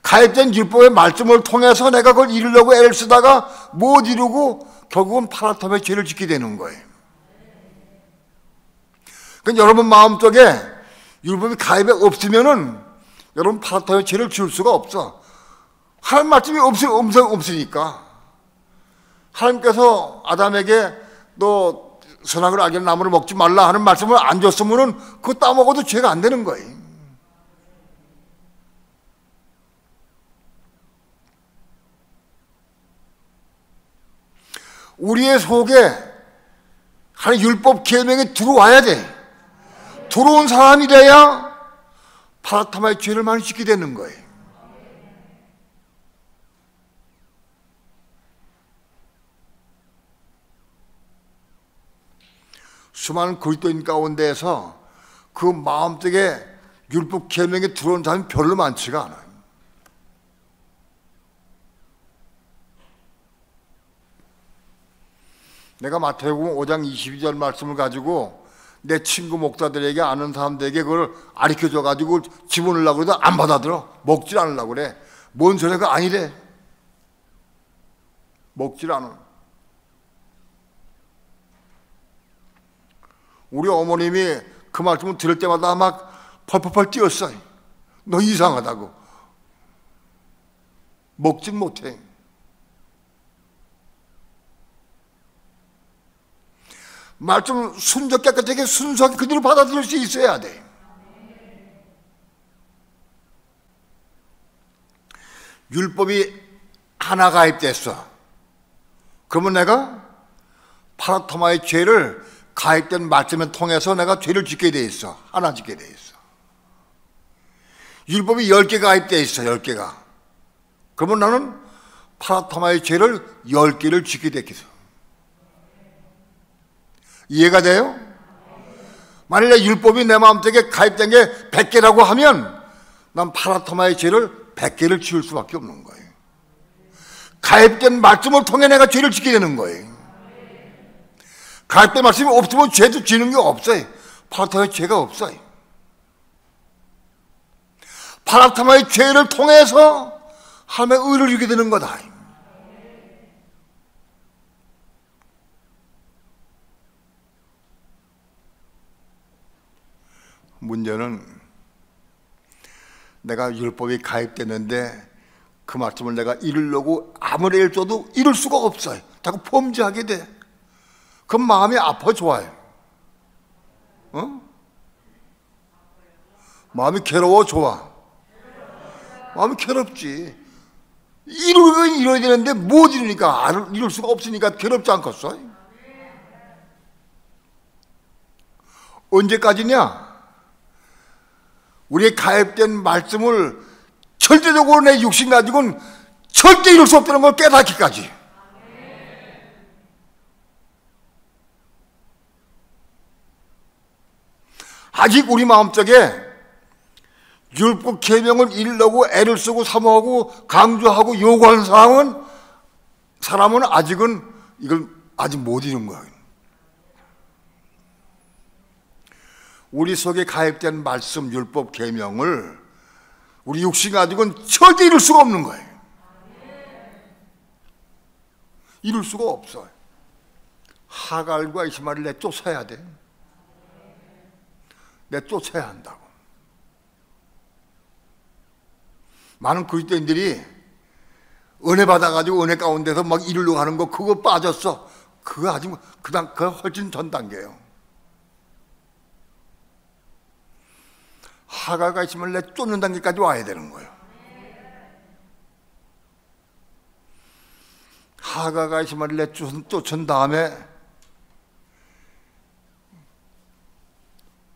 가입된 율법의 말씀을 통해서 내가 그걸 이루려고 애를 쓰다가 못 이루고 결국은 파라타마의 죄를 짓게 되는 거예요. 그러니까 여러분 마음속에 율법이 가입에 없으면은 여러분 파라타마의 죄를 지을 수가 없어. 하나님 말씀이 없으니까. 하나님께서 아담에게 너 선악을 알게 하는 나무를 먹지 말라 하는 말씀을 안 줬으면은 그거 따먹어도 죄가 안 되는 거예요. 우리의 속에 하나님 율법 계명이 들어와야 돼. 들어온 사람이 돼야 파라타마의 죄를 많이 짓게 되는 거예요. 수많은 그리스도인 가운데에서 그 마음속에 율법 계명에 들어온 사람이 별로 많지가 않아요. 내가 마태복음 5장 22절 말씀을 가지고 내 친구 목사들에게 아는 사람들에게 그걸 가르쳐줘 가지고 집어넣으려고 해도 안 받아들어. 먹질 않으려고 그래. 뭔 소리가 아니래. 먹질 않아. 우리 어머님이 그 말씀을 들을 때마다 막 펄펄펄 뛰었어요. 너 이상하다고. 먹진 못해. 말씀 순적 깨끗하게 순수하게 그대로 받아들일 수 있어야 돼. 율법이 하나 가입됐어. 그러면 내가 파라토마의 죄를 가입된 말씀을 통해서 내가 죄를 짓게 돼 있어. 하나 짓게 돼 있어. 율법이 10개 가입돼 있어. 10개가. 그러면 나는 파라토마의 죄를 10개를 짓게 됐겠어. 이해가 돼요? 만일에 율법이 내 마음속에 가입된 게 100개라고 하면 난 파라토마의 죄를 100개를 지을 수밖에 없는 거예요. 가입된 말씀을 통해 내가 죄를 짓게 되는 거예요. 가입된 말씀이 없으면 죄도 지는 게 없어요. 파라토마의 죄가 없어요. 파라토마의 죄를 통해서 하나님의 의를 이루게 되는 거다. 문제는 내가 율법이 가입되는데 그 말씀을 내가 이루려고 아무리 애써도 이룰 수가 없어요. 자꾸 범죄하게 돼. 그럼 마음이 아파 좋아요? 마음이 괴로워 좋아? 마음이 괴롭지. 이루긴 이뤄야 되는데 못 이루니까, 이룰 수가 없으니까 괴롭지 않겠어? 언제까지냐? 우리의 가입된 말씀을 절대적으로 내 육신 가지고는 절대 이룰 수 없다는 걸 깨닫기까지. 아직 우리 마음속에 율법 계명을 이루려고 애를 쓰고 사모하고 강조하고 요구하는 사람은 아직은 이걸 아직 못 이룬 거예요. 우리 속에 가입된 말씀, 율법 계명을 우리 육신 가지고는 절대 이룰 수가 없는 거예요. 이룰 수가 없어요. 하갈과 이스마엘을 내쫓아야 돼. 내쫓아야 한다고. 많은 그리스도인들이 은혜 받아가지고 은혜 가운데서 막 이루려고 하는 거 그거 빠졌어. 그거 아직 그거 훨씬 전 단계예요. 하갈과 있으면 내쫓는 단계까지 와야 되는 거예요. 하갈과 있으면 내쫓은 다음에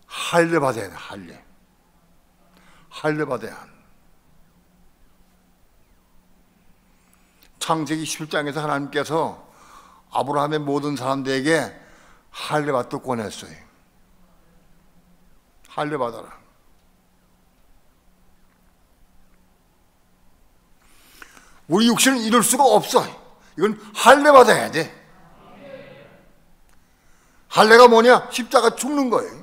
할례 받아야 돼. 할례 받아야 한. 창세기 17장에서 하나님께서 아브라함의 모든 사람들에게 할례 받도록 권했어요. 할례 받아라. 우리 육신은 이룰 수가 없어. 이건 할례 받아야 돼. 할례가 뭐냐? 십자가 죽는 거예요.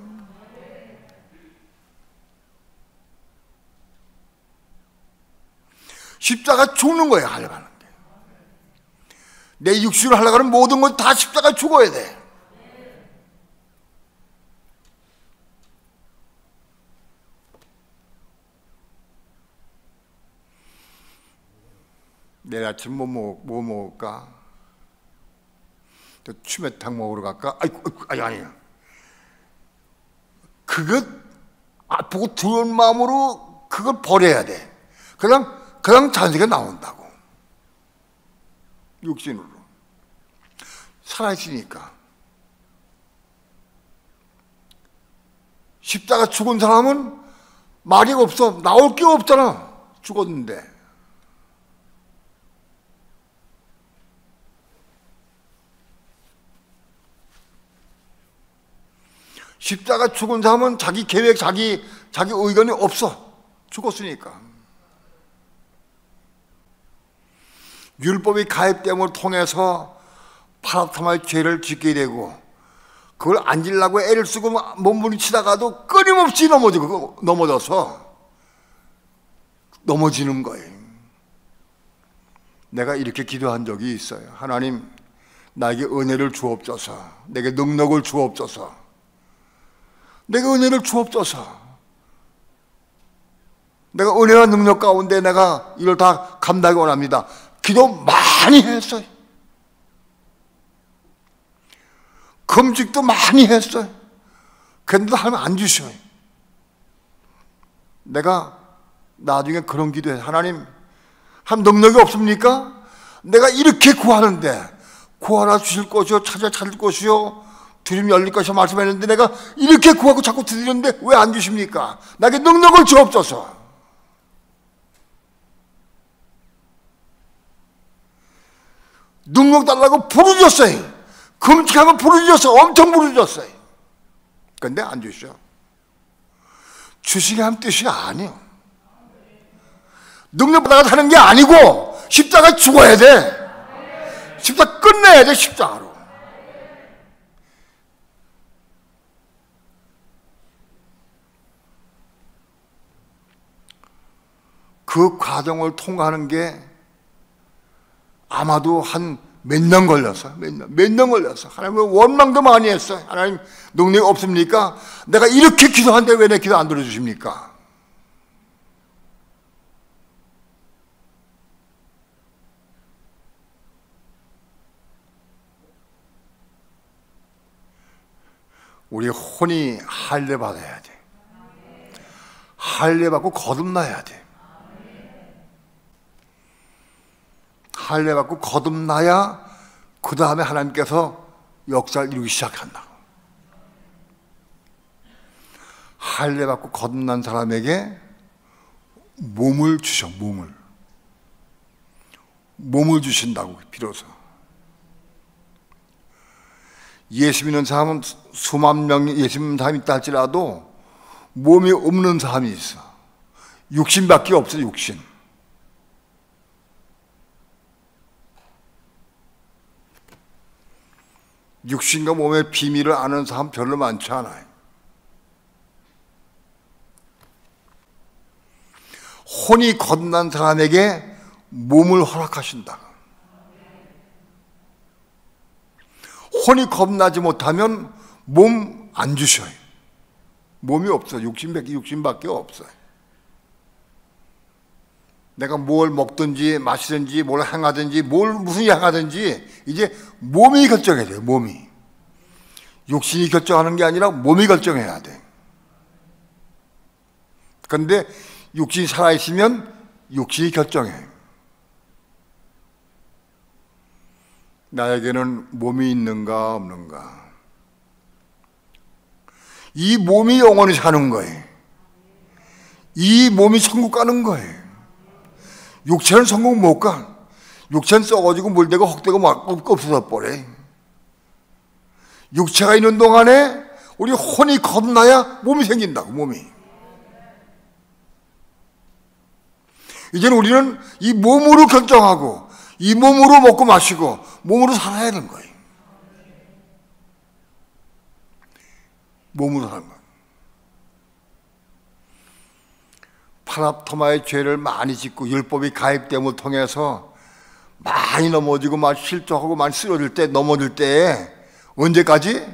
십자가 죽는 거예요. 할례 받는 게. 내 육신을 하려고 하는 모든 건 다 십자가 죽어야 돼. 내일 아침 뭐 먹을까? 또 추매탕 먹으러 갈까? 아니야. 그거 아프고 두려운 마음으로 그걸 버려야 돼. 그냥 잔세가 나온다고. 육신으로. 살아있으니까. 십자가 죽은 사람은 말이 없어. 나올 게 없잖아. 죽었는데. 십자가 죽은 사람은 자기 계획, 자기 의견이 없어. 죽었으니까. 율법이 가입됨을 통해서 파라타마의 죄를 짓게 되고 그걸 안 지려고 애를 쓰고 몸부림치다가도 끊임없이 넘어져서 넘어지는 거예요. 내가 이렇게 기도한 적이 있어요. 하나님, 나에게 은혜를 주옵소서. 내게 능력을 주옵소서. 내가 은혜를 주옵소서. 내가 은혜와 능력 가운데 내가 이걸 다 감당하기 원합니다. 기도 많이 했어요. 금식도 많이 했어요. 그런데도 하나님 안 주셔요. 내가 나중에 그런 기도해요. 하나님 능력이 없습니까? 내가 이렇게 구하는데 구하라 주실 것이요 찾을 것이요 두림 열릴 것이요 말씀했는데 내가 이렇게 구하고 자꾸 드리는데 왜 안 주십니까? 나에게 능력을 주옵소서. 능력 달라고 부르짖었어요. 금식하고 부르짖었어요. 엄청 부르짖었어요. 그런데 안 주셔. 주시게 한 뜻이 아니에요. 능력 받아서 하는 게 아니고 십자가 죽어야 돼. 십자가 끝내야 돼. 십자가로. 그 과정을 통과하는 게 아마도 한 몇 년 걸렸어. 몇 년 걸렸어. 하나님 원망도 많이 했어. 하나님 능력이 없습니까? 내가 이렇게 기도하는데 왜 내 기도 안 들어주십니까? 우리 혼이 할례 받아야 돼. 할례 받고 거듭나야 돼. 할례 받고 거듭나야 그 다음에 하나님께서 역사를 이루기 시작한다. 할례 받고 거듭난 사람에게 몸을 주셔. 몸을 주신다고. 비로소 예수 믿는 사람은 수만 명이 예수 믿는 사람이 있다 할지라도 몸이 없는 사람이 있어. 육신밖에 없어. 육신. 육신과 몸의 비밀을 아는 사람 별로 많지 않아요. 혼이 거듭난 사람에게 몸을 허락하신다. 혼이 거듭나지 못하면 몸 안 주셔요. 몸이 없어. 육신밖에 없어요. 내가 뭘 먹든지 마시든지 뭘 행하든지 무슨 일 행하든지 이제 몸이 결정해야 돼요. 몸이. 육신이 결정하는 게 아니라 몸이 결정해야 돼. 그런데 육신이 살아있으면 육신이 결정해. 나에게는 몸이 있는가 없는가. 이 몸이 영원히 사는 거예요. 이 몸이 천국 가는 거예요. 육체는 천국 못 가. 육체는 썩어지고 물되고 헛되고 없어져 버려. 육체가 있는 동안에 우리 혼이 거듭나야 몸이 생긴다고. 몸이. 이제는 우리는 이 몸으로 결정하고 이 몸으로 먹고 마시고 몸으로 살아야 되는 거예요. 몸으로 사는 거예요. 파랍토마의 죄를 많이 짓고 율법이 가입됨을 통해서 많이 넘어지고 많이 실족하고 많이 쓰러질 때 넘어질 때 언제까지?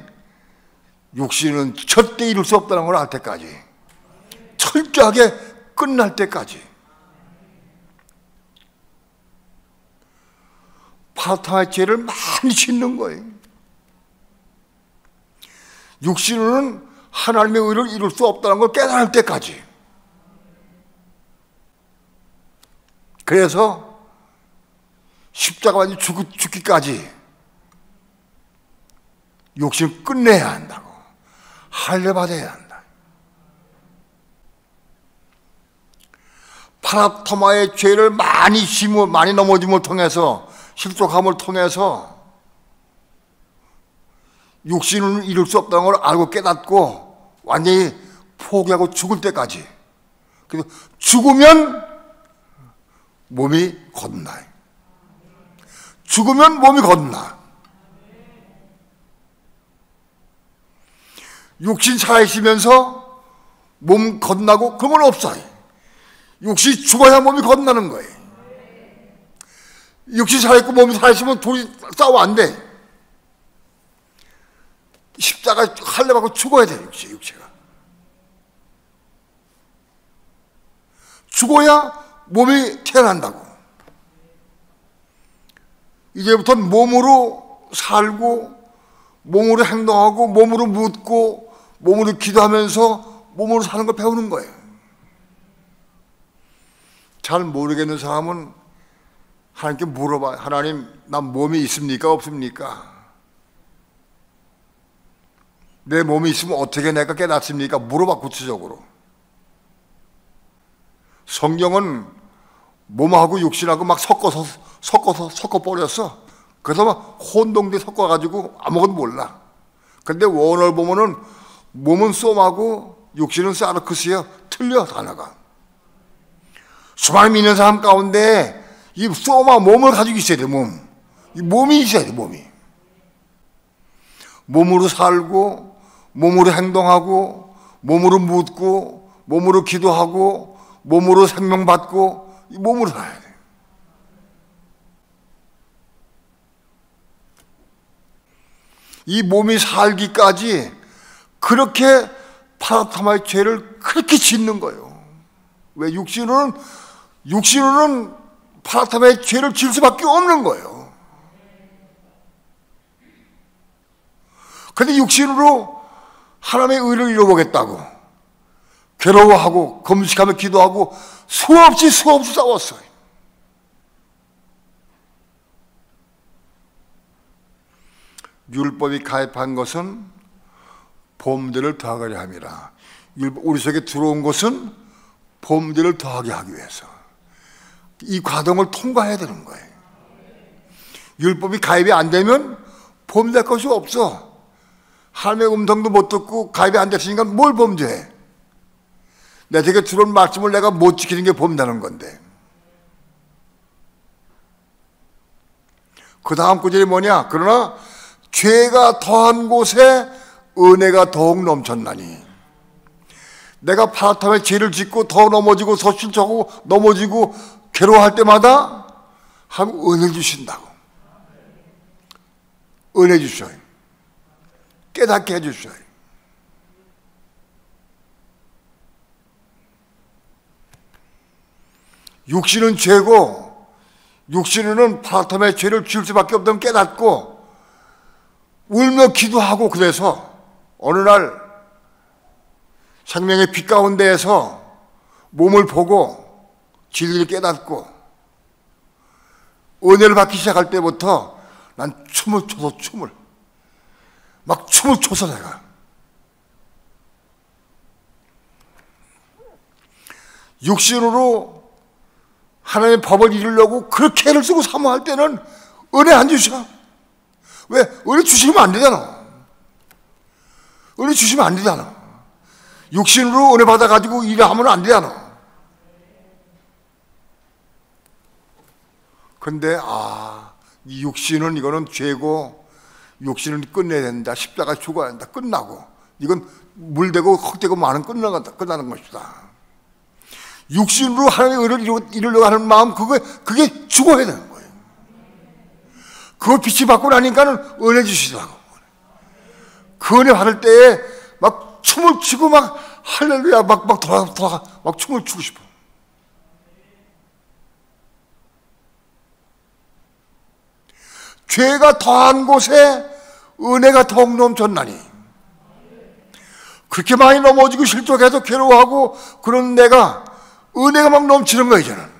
육신은 절대 이룰 수 없다는 걸 알 때까지. 철저하게 끝날 때까지. 파랍토마의 죄를 많이 짓는 거예요. 육신으로는 하나님의 의를 이룰 수 없다는 걸 깨달을 때까지. 그래서 십자가가 죽기까지 욕심을 끝내야 한다고. 할례 받아야 한다. 파랍토마의 죄를 많이 넘어짐을 통해서 실족함을 통해서 육신을 이룰 수 없다는 걸 알고 깨닫고 완전히 포기하고 죽을 때까지. 그래서 죽으면 몸이 거듭나요. 죽으면 몸이 거듭나. 육신 살아있으면서 몸 거듭나고 그런 건 없어요. 육신이 죽어야 몸이 거듭나는 거예요. 육신 살아있고 몸이 살아있으면 둘이 싸워 안 돼. 십자가 할례 받고 죽어야 돼. 육체가 죽어야 몸이 태어난다고. 이제부터는 몸으로 살고 몸으로 행동하고 몸으로 묻고 몸으로 기도하면서 몸으로 사는 걸 배우는 거예요. 잘 모르겠는 사람은 하나님께 물어봐요. 하나님, 난 몸이 있습니까 없습니까? 내 몸이 있으면 어떻게 내가 깨닫습니까? 물어봐. 구체적으로. 성경은 몸하고 육신하고 막 섞어버렸어. 그래서 막 혼동돼 섞어가지고 아무것도 몰라. 근데 원어를 보면은 몸은 쏨하고 육신은 사르크스야. 틀려, 단어가. 수많은 믿는 사람 가운데 이 쏨하 몸을 가지고 있어야 돼. 이 몸이 있어야 돼. 몸으로 살고 몸으로 행동하고 몸으로 묻고 몸으로 기도하고 몸으로 생명받고 이 몸으로 살아야 돼. 이 몸이 살기까지 그렇게 파랍토마의 죄를 그렇게 짓는 거예요. 왜? 육신으로는 파랍토마의 죄를 질 수밖에 없는 거예요. 근데 육신으로 하나님의 의를 이루어보겠다고 괴로워하고 금식하며 기도하고 수없이 싸웠어요. 율법이 가입한 것은 범죄를 더하게 함이라. 우리 속에 들어온 것은 범죄를 더하게 하기 위해서 이 과정을 통과해야 되는 거예요. 율법이 가입이 안 되면 범죄할 것이 없어. 하나님의 음성도 못 듣고 가입이 안 됐으니까 뭘 범죄해? 내 속에 들어온 말씀을 내가 못 지키는 게 범죄하는 건데. 그 다음 구절이 뭐냐? 그러나 죄가 더한 곳에 은혜가 더욱 넘쳤나니. 내가 파라탐에 죄를 짓고 더 넘어지고 더 실족하고 넘어지고 괴로워할 때마다 하나님 은혜 주신다고. 은혜 주셔요. 깨닫게 해주셔요. 육신은 죄고 육신은 파라탐의 죄를 지을 수밖에 없다는 깨닫고 울며 기도하고, 그래서 어느 날 생명의 빛 가운데에서 몸을 보고 진리를 깨닫고 은혜를 받기 시작할 때부터 난 춤을 춰서 내가 육신으로 하나님의 법을 이루려고 그렇게 애를 쓰고 사모할 때는 은혜 안 주셔. 왜? 은혜 주시면 안 되잖아. 은혜 주시면 안 되잖아. 육신으로 은혜 받아가지고 일하면 안 되잖아. 근데 이 육신은 이거는 죄고 육신은 끝내야 된다. 십자가 죽어야 된다. 끝나고 이건 물대고 헛되고 많은 끝나는 것이다. 육신으로 하나님의 의를 이루려고 하는 마음, 그게 죽어야 되는 거예요. 그걸 빛이 받고 나니까는 은혜 주시더라고. 그 은혜 받을 때에 막 춤을 추고 막 할렐루야 막 돌아가 막 춤을 추고 싶어. 죄가 더한 곳에 은혜가 더욱 넘쳤나니. 그렇게 많이 넘어지고 실족해서 괴로워하고 그런 내가 은혜가 막 넘치는 거야 이제는.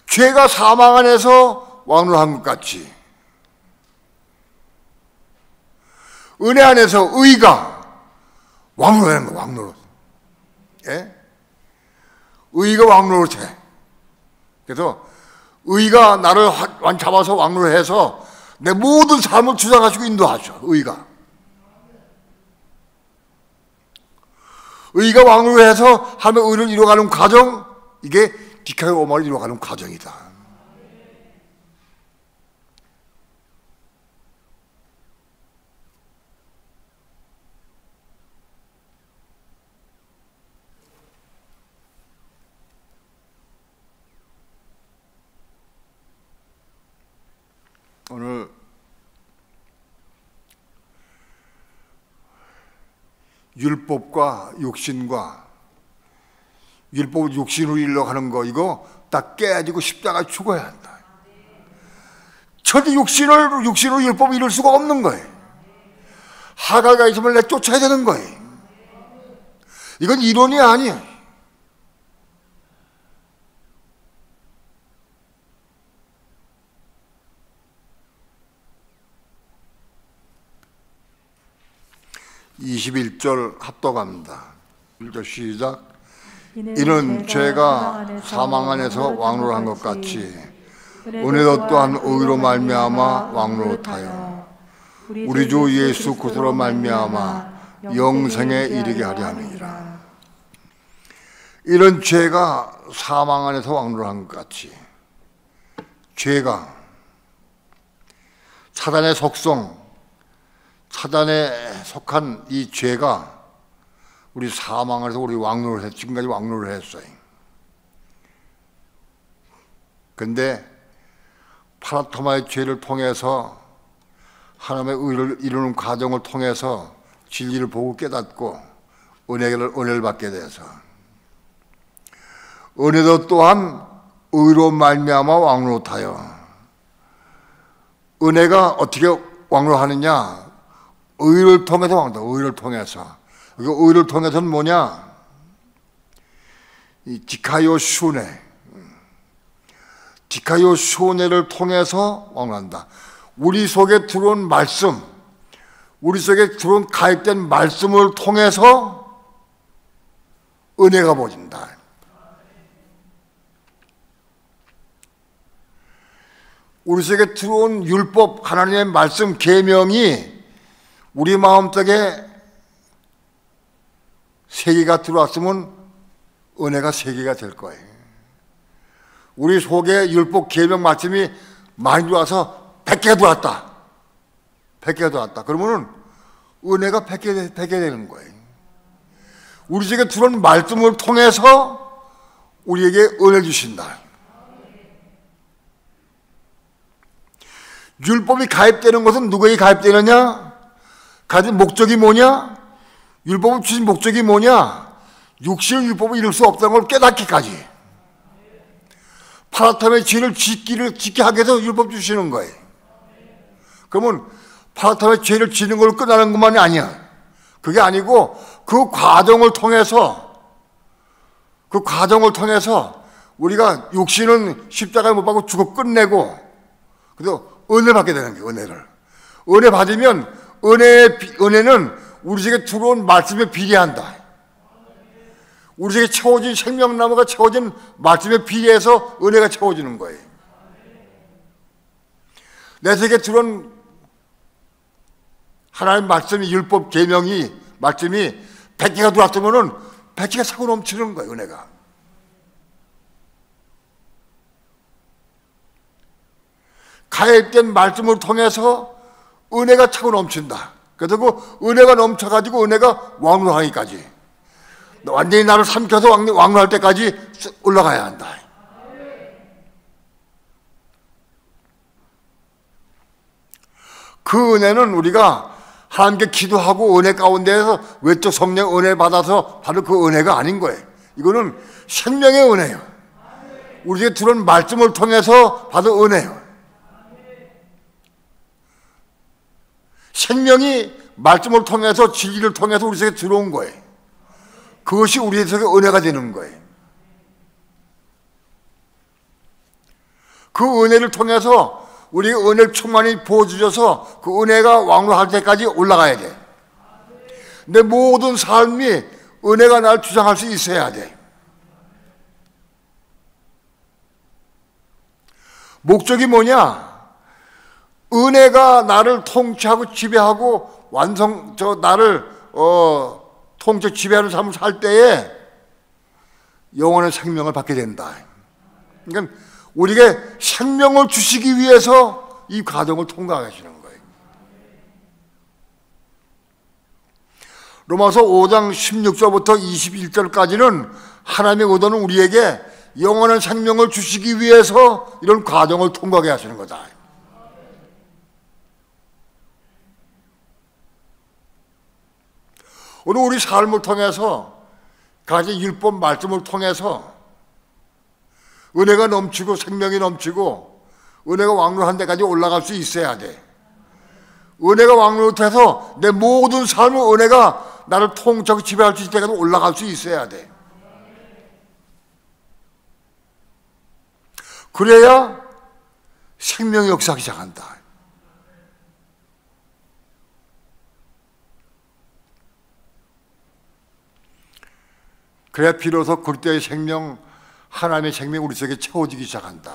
죄가 사망 안에서 왕노한 것 같이 은혜 안에서 의가 왕노하는 거야. 왕노로. 예? 의가 왕노릇해. 그래서 의가 나를 잡아서 왕노릇해서 내 모든 삶을 주장하시고 인도하죠. 의가 왕노릇해서 하면 의를 이루어가는 과정, 이게 디카이오마를 이루어가는 과정이다. 오늘 율법과 육신과 율법을 육신으로 일러가는 거, 이거 다 깨지고 십자가 죽어야 한다. 절대 육신으로 율법을 이룰 수가 없는 거예요. 하갈가 있으면 내쫓아야 되는 거예요. 이건 이론이 아니에요. (21절) 합독합니다. 1절 시작. 이는 죄가 사망 안에서 왕노릇한 것 같이 은혜도 또한 의로 말미암아 왕노릇하여 우리 주 예수 그리스도로 말미암아 영생에 이르게 하려 함이니라. 이런 죄가 사망 안에서 왕노릇한 것 같이, 죄가 사단의 속성, 사단에 속한 이 죄가 우리 사망 안에서 우리 왕노를 했, 지금까지 왕노를 했어요. 근데 파라토마의 죄를 통해서 하나님의 의를 이루는 과정을 통해서 진리를 보고 깨닫고 은혜를 받게 돼서 은혜도 또한 의로 말미암아 왕노릇하여 은혜가 어떻게 왕로하느냐? 의를 통해서 왕다. 의를 통해서. 의를 통해서는 뭐냐? 이 디카요 슈네. 디카요 슈네를 통해서 왕로한다. 우리 속에 들어온 말씀, 우리 속에 들어온 가입된 말씀을 통해서 은혜가 보여진다. 우리 속에 들어온 율법, 하나님의 말씀, 계명이 우리 마음속에 세계가 들어왔으면 은혜가 세계가 될 거예요. 우리 속에 율법, 계명, 말씀이 많이 들어와서 100개가 들어왔다. 100개가 들어왔다. 그러면은 은혜가 100개 되는 거예요. 우리 속에 들어온 말씀을 통해서 우리에게 은혜 주신다. 율법이 가입되는 것은 누구에게 가입되느냐? 가진 목적이 뭐냐? 율법을 주신 목적이 뭐냐? 육신의 율법을 이룰 수 없다는 걸 깨닫기까지. 파라탐의 죄를 짓게 하기 위해서 율법 주시는 거예요. 그러면 파라탐의 죄를 지는 걸 끝나는 것만이 아니야. 그게 아니고 그 과정을 통해서 우리가 육신은 십자가에 못 박고 죽어 끝내고 그래서 은혜 받게 되는 거예요. 은혜를. 은혜 받으면 은혜는 우리 속에 들어온 말씀에 비례한다. 우리 속에 채워진 생명나무가 채워진 말씀에 비례해서 은혜가 채워지는 거예요. 내 속에 들어온 하나님 말씀이 율법 계명이 말씀이 100개가 들어왔으면은 100개가 차고 넘치는 거예요. 은혜가. 가입된 말씀을 통해서 은혜가 차고 넘친다. 그래서 그 은혜가 넘쳐가지고 은혜가 왕로하기까지 완전히 나를 삼켜서 왕로할 때까지 올라가야 한다. 그 은혜는 우리가 하나님께 기도하고 은혜 가운데에서 외적 성령 은혜 받아서 바로 그 은혜가 아닌 거예요. 이거는 생명의 은혜예요. 우리에게 들은 말씀을 통해서 받은 은혜예요. 생명이 말씀을 통해서 진리를 통해서 우리 속에 들어온 거예요. 그것이 우리 속에 은혜가 되는 거예요. 그 은혜를 통해서 우리가 은혜를 충만히 부어주셔서 그 은혜가 왕로할 때까지 올라가야 돼. 내 모든 삶이 은혜가 날 주장할 수 있어야 돼. 목적이 뭐냐? 은혜가 나를 통치하고 지배하고 나를 통치 지배하는 삶을 살 때에 영원한 생명을 받게 된다. 그러니까 우리에게 생명을 주시기 위해서 이 과정을 통과하게 하시는 거예요. 로마서 5장 16절부터 21절까지는 하나님의 의도는 우리에게 영원한 생명을 주시기 위해서 이런 과정을 통과하게 하시는 거다. 오늘 우리 삶을 통해서 가진 율법 말씀을 통해서 은혜가 넘치고 생명이 넘치고 은혜가 왕로한 데까지 올라갈 수 있어야 돼. 은혜가 왕로돼서 내 모든 삶의 은혜가 나를 통치하고 지배할 수 있을 때까지 올라갈 수 있어야 돼. 그래야 생명의 역사가 시작한다. 그래야 비로소 그리스도의 생명, 하나님의 생명이 우리 속에 채워지기 시작한다.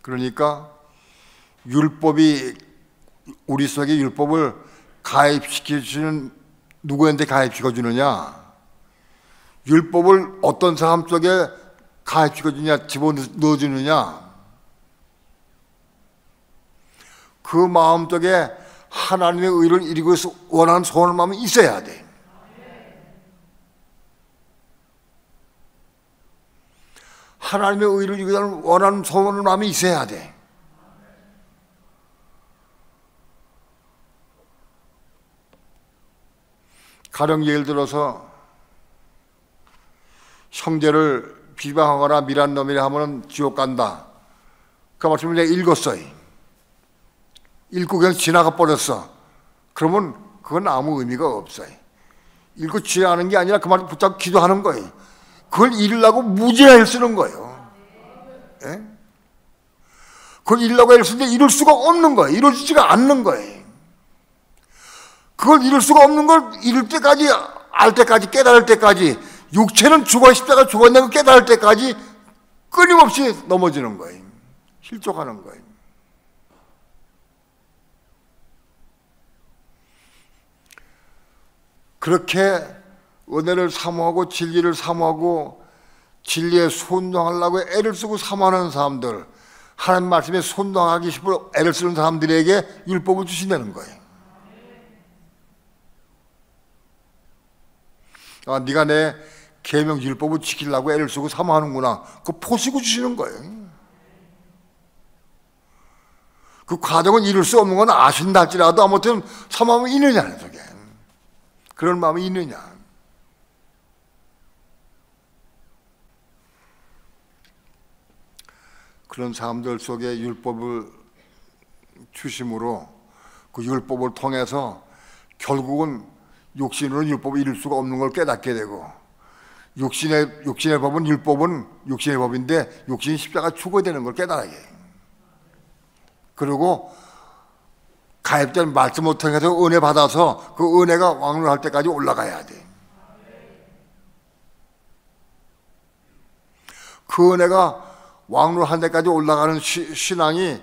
그러니까 율법이 우리 속에 율법을 가입시켜주는 누구한테 가입시켜주느냐? 율법을 어떤 사람 속에 가입시켜주냐, 집어넣어주느냐? 그 마음 속에 하나님의 의를 이루기 위해서 원하는 소원의 마음이 있어야 돼. 하나님의 의를 이루기 위해서 원하는 소원의 마음이 있어야 돼. 가령 예를 들어서 형제를 비방하거나 미란 놈이라 하면 지옥 간다. 그 말씀을 내가 읽었어요. 읽고 그냥 지나가 버렸어. 그러면 그건 아무 의미가 없어요. 읽고 지나가는 게 아니라 그 말을 붙잡고 기도하는 거예요. 그걸 읽으려고 무지하게 애를 쓰는 거예요. 예? 그걸 읽으려고 애를 쓰는데 이룰 수가 없는 거예요. 이루어지지가 않는 거예요. 그걸 이룰 수가 없는 걸 이룰 때까지, 알 때까지, 깨달을 때까지, 육체는 죽어 싶다가 죽었는 걸 깨달을 때까지 끊임없이 넘어지는 거예요. 실족하는 거예요. 그렇게 은혜를 사모하고 진리를 사모하고 진리에 순종하려고 애를 쓰고 사모하는 사람들, 하나님 말씀에 순종하기 싶어 애를 쓰는 사람들에게 율법을 주신다는 거예요. 아, 네가 내 계명 율법을 지키려고 애를 쓰고 사모하는구나. 그거 포시고 주시는 거예요. 그 과정은 이룰 수 없는 건 아신다 할지라도 아무튼 사모하면 있느냐는 속에. 그런 마음이 있느냐. 그런 사람들 속에 율법을 주심으로 그 율법을 통해서 결국은 육신으로는 율법을 이룰 수가 없는 걸 깨닫게 되고, 육신의 법은 율법은 육신의 법인데 육신이 십자가 죽어야 되는 걸 깨달아야 해요. 그리고 가입된 말씀을 통해서 은혜 받아서 그 은혜가 왕노할 때까지 올라가야 돼. 그 은혜가 왕노할 때까지 올라가는 신앙이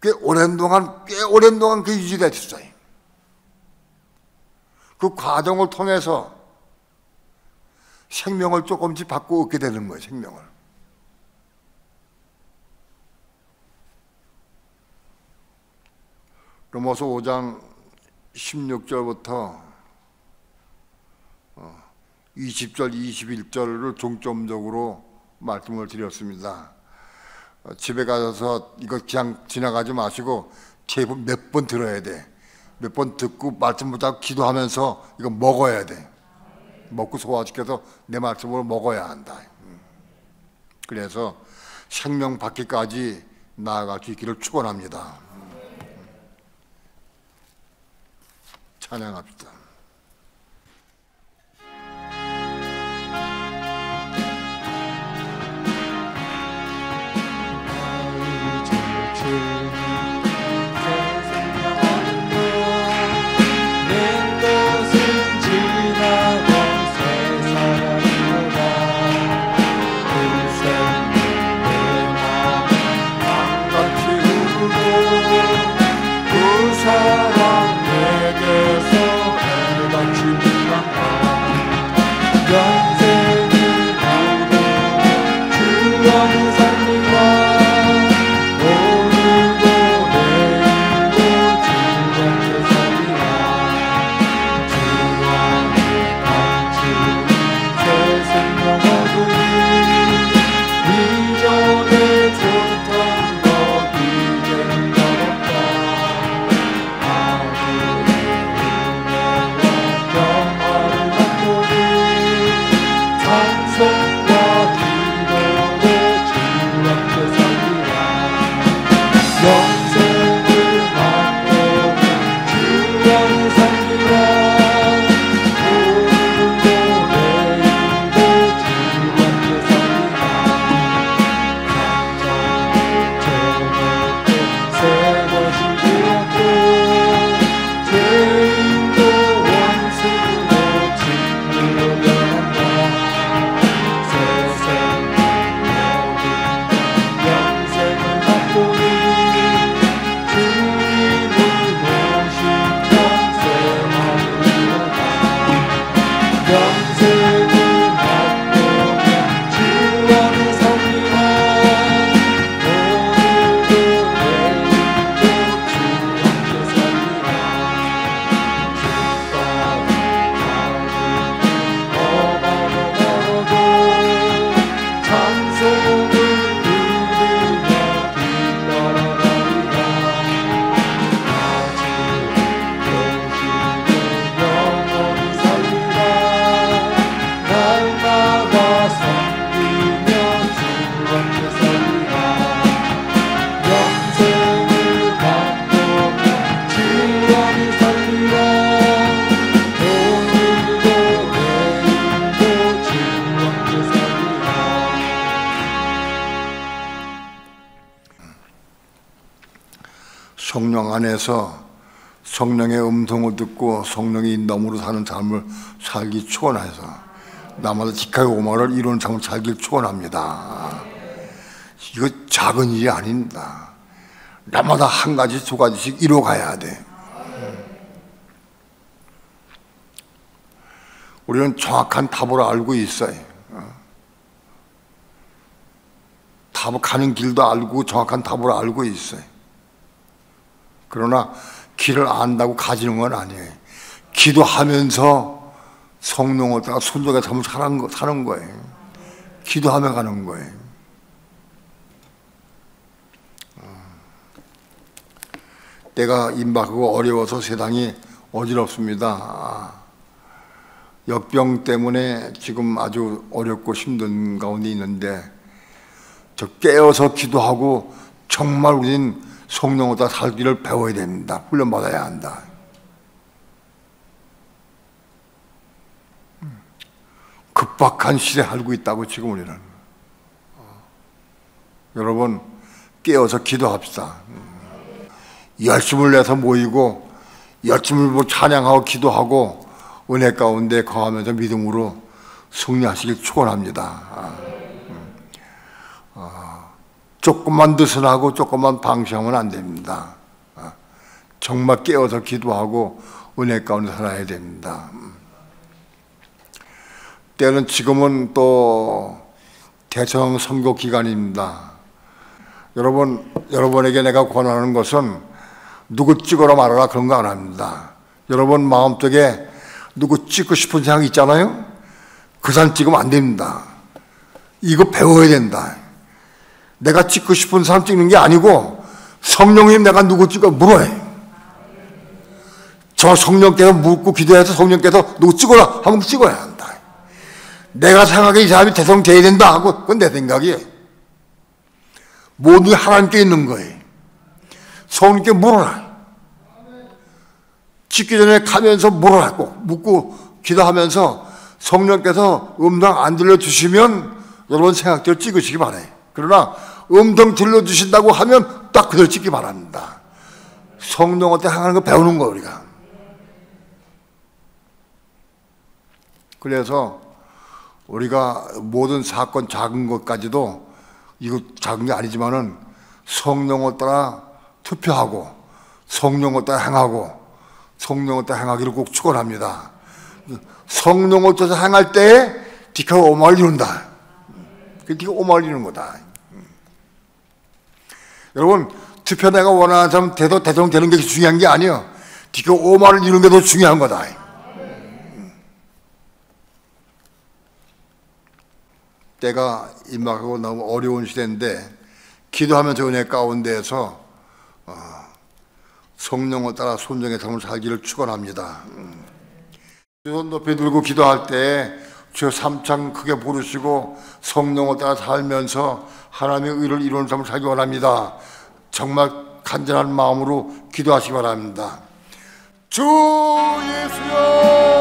꽤 오랜 동안 그 유지됐어요. 그 과정을 통해서 생명을 조금씩 받고 얻게 되는 거예요. 생명을. 로마서 5장 16절부터 20절, 21절을 중점적으로 말씀을 드렸습니다. 집에 가서 이거 그냥 지나가지 마시고 테이프 몇 번 들어야 돼. 몇 번 듣고 말씀 붙잡고 기도하면서 이거 먹어야 돼. 먹고 소화시켜서 내 말씀으로 먹어야 한다. 그래서 생명 받기까지 나아갈 수 있기를 축원합니다. 찬양합시다. 성령 안에서 성령의 음성을 듣고 성령의 인도함으로 사는 삶을 살기 축원해서 나마다 직하게 오마를 이루는 삶을 살길 축원합니다. 이거 작은 일이 아닙니다. 나마다 한 가지 두 가지씩 이루어가야 돼. 우리는 정확한 답을 알고 있어요. 답을 가는 길도 알고 정확한 답을 알고 있어요. 그러나 길을 안다고 가지는 건 아니에요. 기도하면서 성령을 따라 순종의 삶을 사는 거예요. 기도하며 가는 거예요. 때가 임박하고 어려워서 세상이 어지럽습니다. 역병 때문에 지금 아주 어렵고 힘든 가운데 있는데 저 깨어서 기도하고 정말 우린 성령을 따라 살기를 배워야 됩니다. 훈련받아야 한다. 급박한 시대에 살고 있다고 지금 우리는. 여러분 깨어서 기도합시다. 열심을 내서 모이고 열심을 찬양하고 기도하고 은혜 가운데 거하면서 믿음으로 승리하시길 축원합니다. 조금만 느슨하고 조금만 방심하면 안 됩니다. 정말 깨어서 기도하고 은혜 가운데 살아야 됩니다. 때는 지금은 또 대선 선거 기간입니다. 여러분에게 내가 권하는 것은 누구 찍어라 말아라 그런 거 안 합니다. 여러분 마음속에 누구 찍고 싶은 생각 있잖아요? 그 사람 찍으면 안 됩니다. 이거 배워야 된다. 내가 찍고 싶은 사람 찍는 게 아니고 성령님 내가 누구 찍어 물어요. 저 성령께서 묻고 기도해서 성령께서 누구 찍어라 하면 찍어야 한다. 내가 생각해 이 사람이 대통령 돼야 된다 하고 그건 내 생각이에요. 모든 게 하나님께 있는 거예요. 성령께 물어라. 찍기 전에 가면서 물어라. 꼭 묻고 기도하면서 성령께서 음성 안 들려주시면 여러분 생각대로 찍으시기 바라요. 그러나 음성 들려주신다고 하면 딱 그대로 찍기 바랍니다. 성령한테 향하는 거 배우는 거예요 우리가. 그래서 우리가 모든 사건 작은 것까지도 이거 작은 게 아니지만은 성령을 따라 투표하고 성령을 따라 행하고 성령을 따라 행하기를 꼭 축원합니다. 성령을 따라 행할 때에 디카가 오마를 이룬다. 디카가 오마를 이루는 거다. 여러분 투표 내가 원하는 사람 대통령 되는 게 중요한 게 아니에요. 디카 오마를 이루는 게 더 중요한 거다. 때가 임박하고 너무 어려운 시대인데 기도하면서 은혜 가운데에서 성령을 따라 순종의 삶을 살기를 축원합니다. 손 높이 들고 기도할 때 주 3창 크게 부르시고 성령을 따라 살면서 하나님의 의를 이루는 삶을 살기 원합니다. 정말 간절한 마음으로 기도하시기 바랍니다. 주 예수여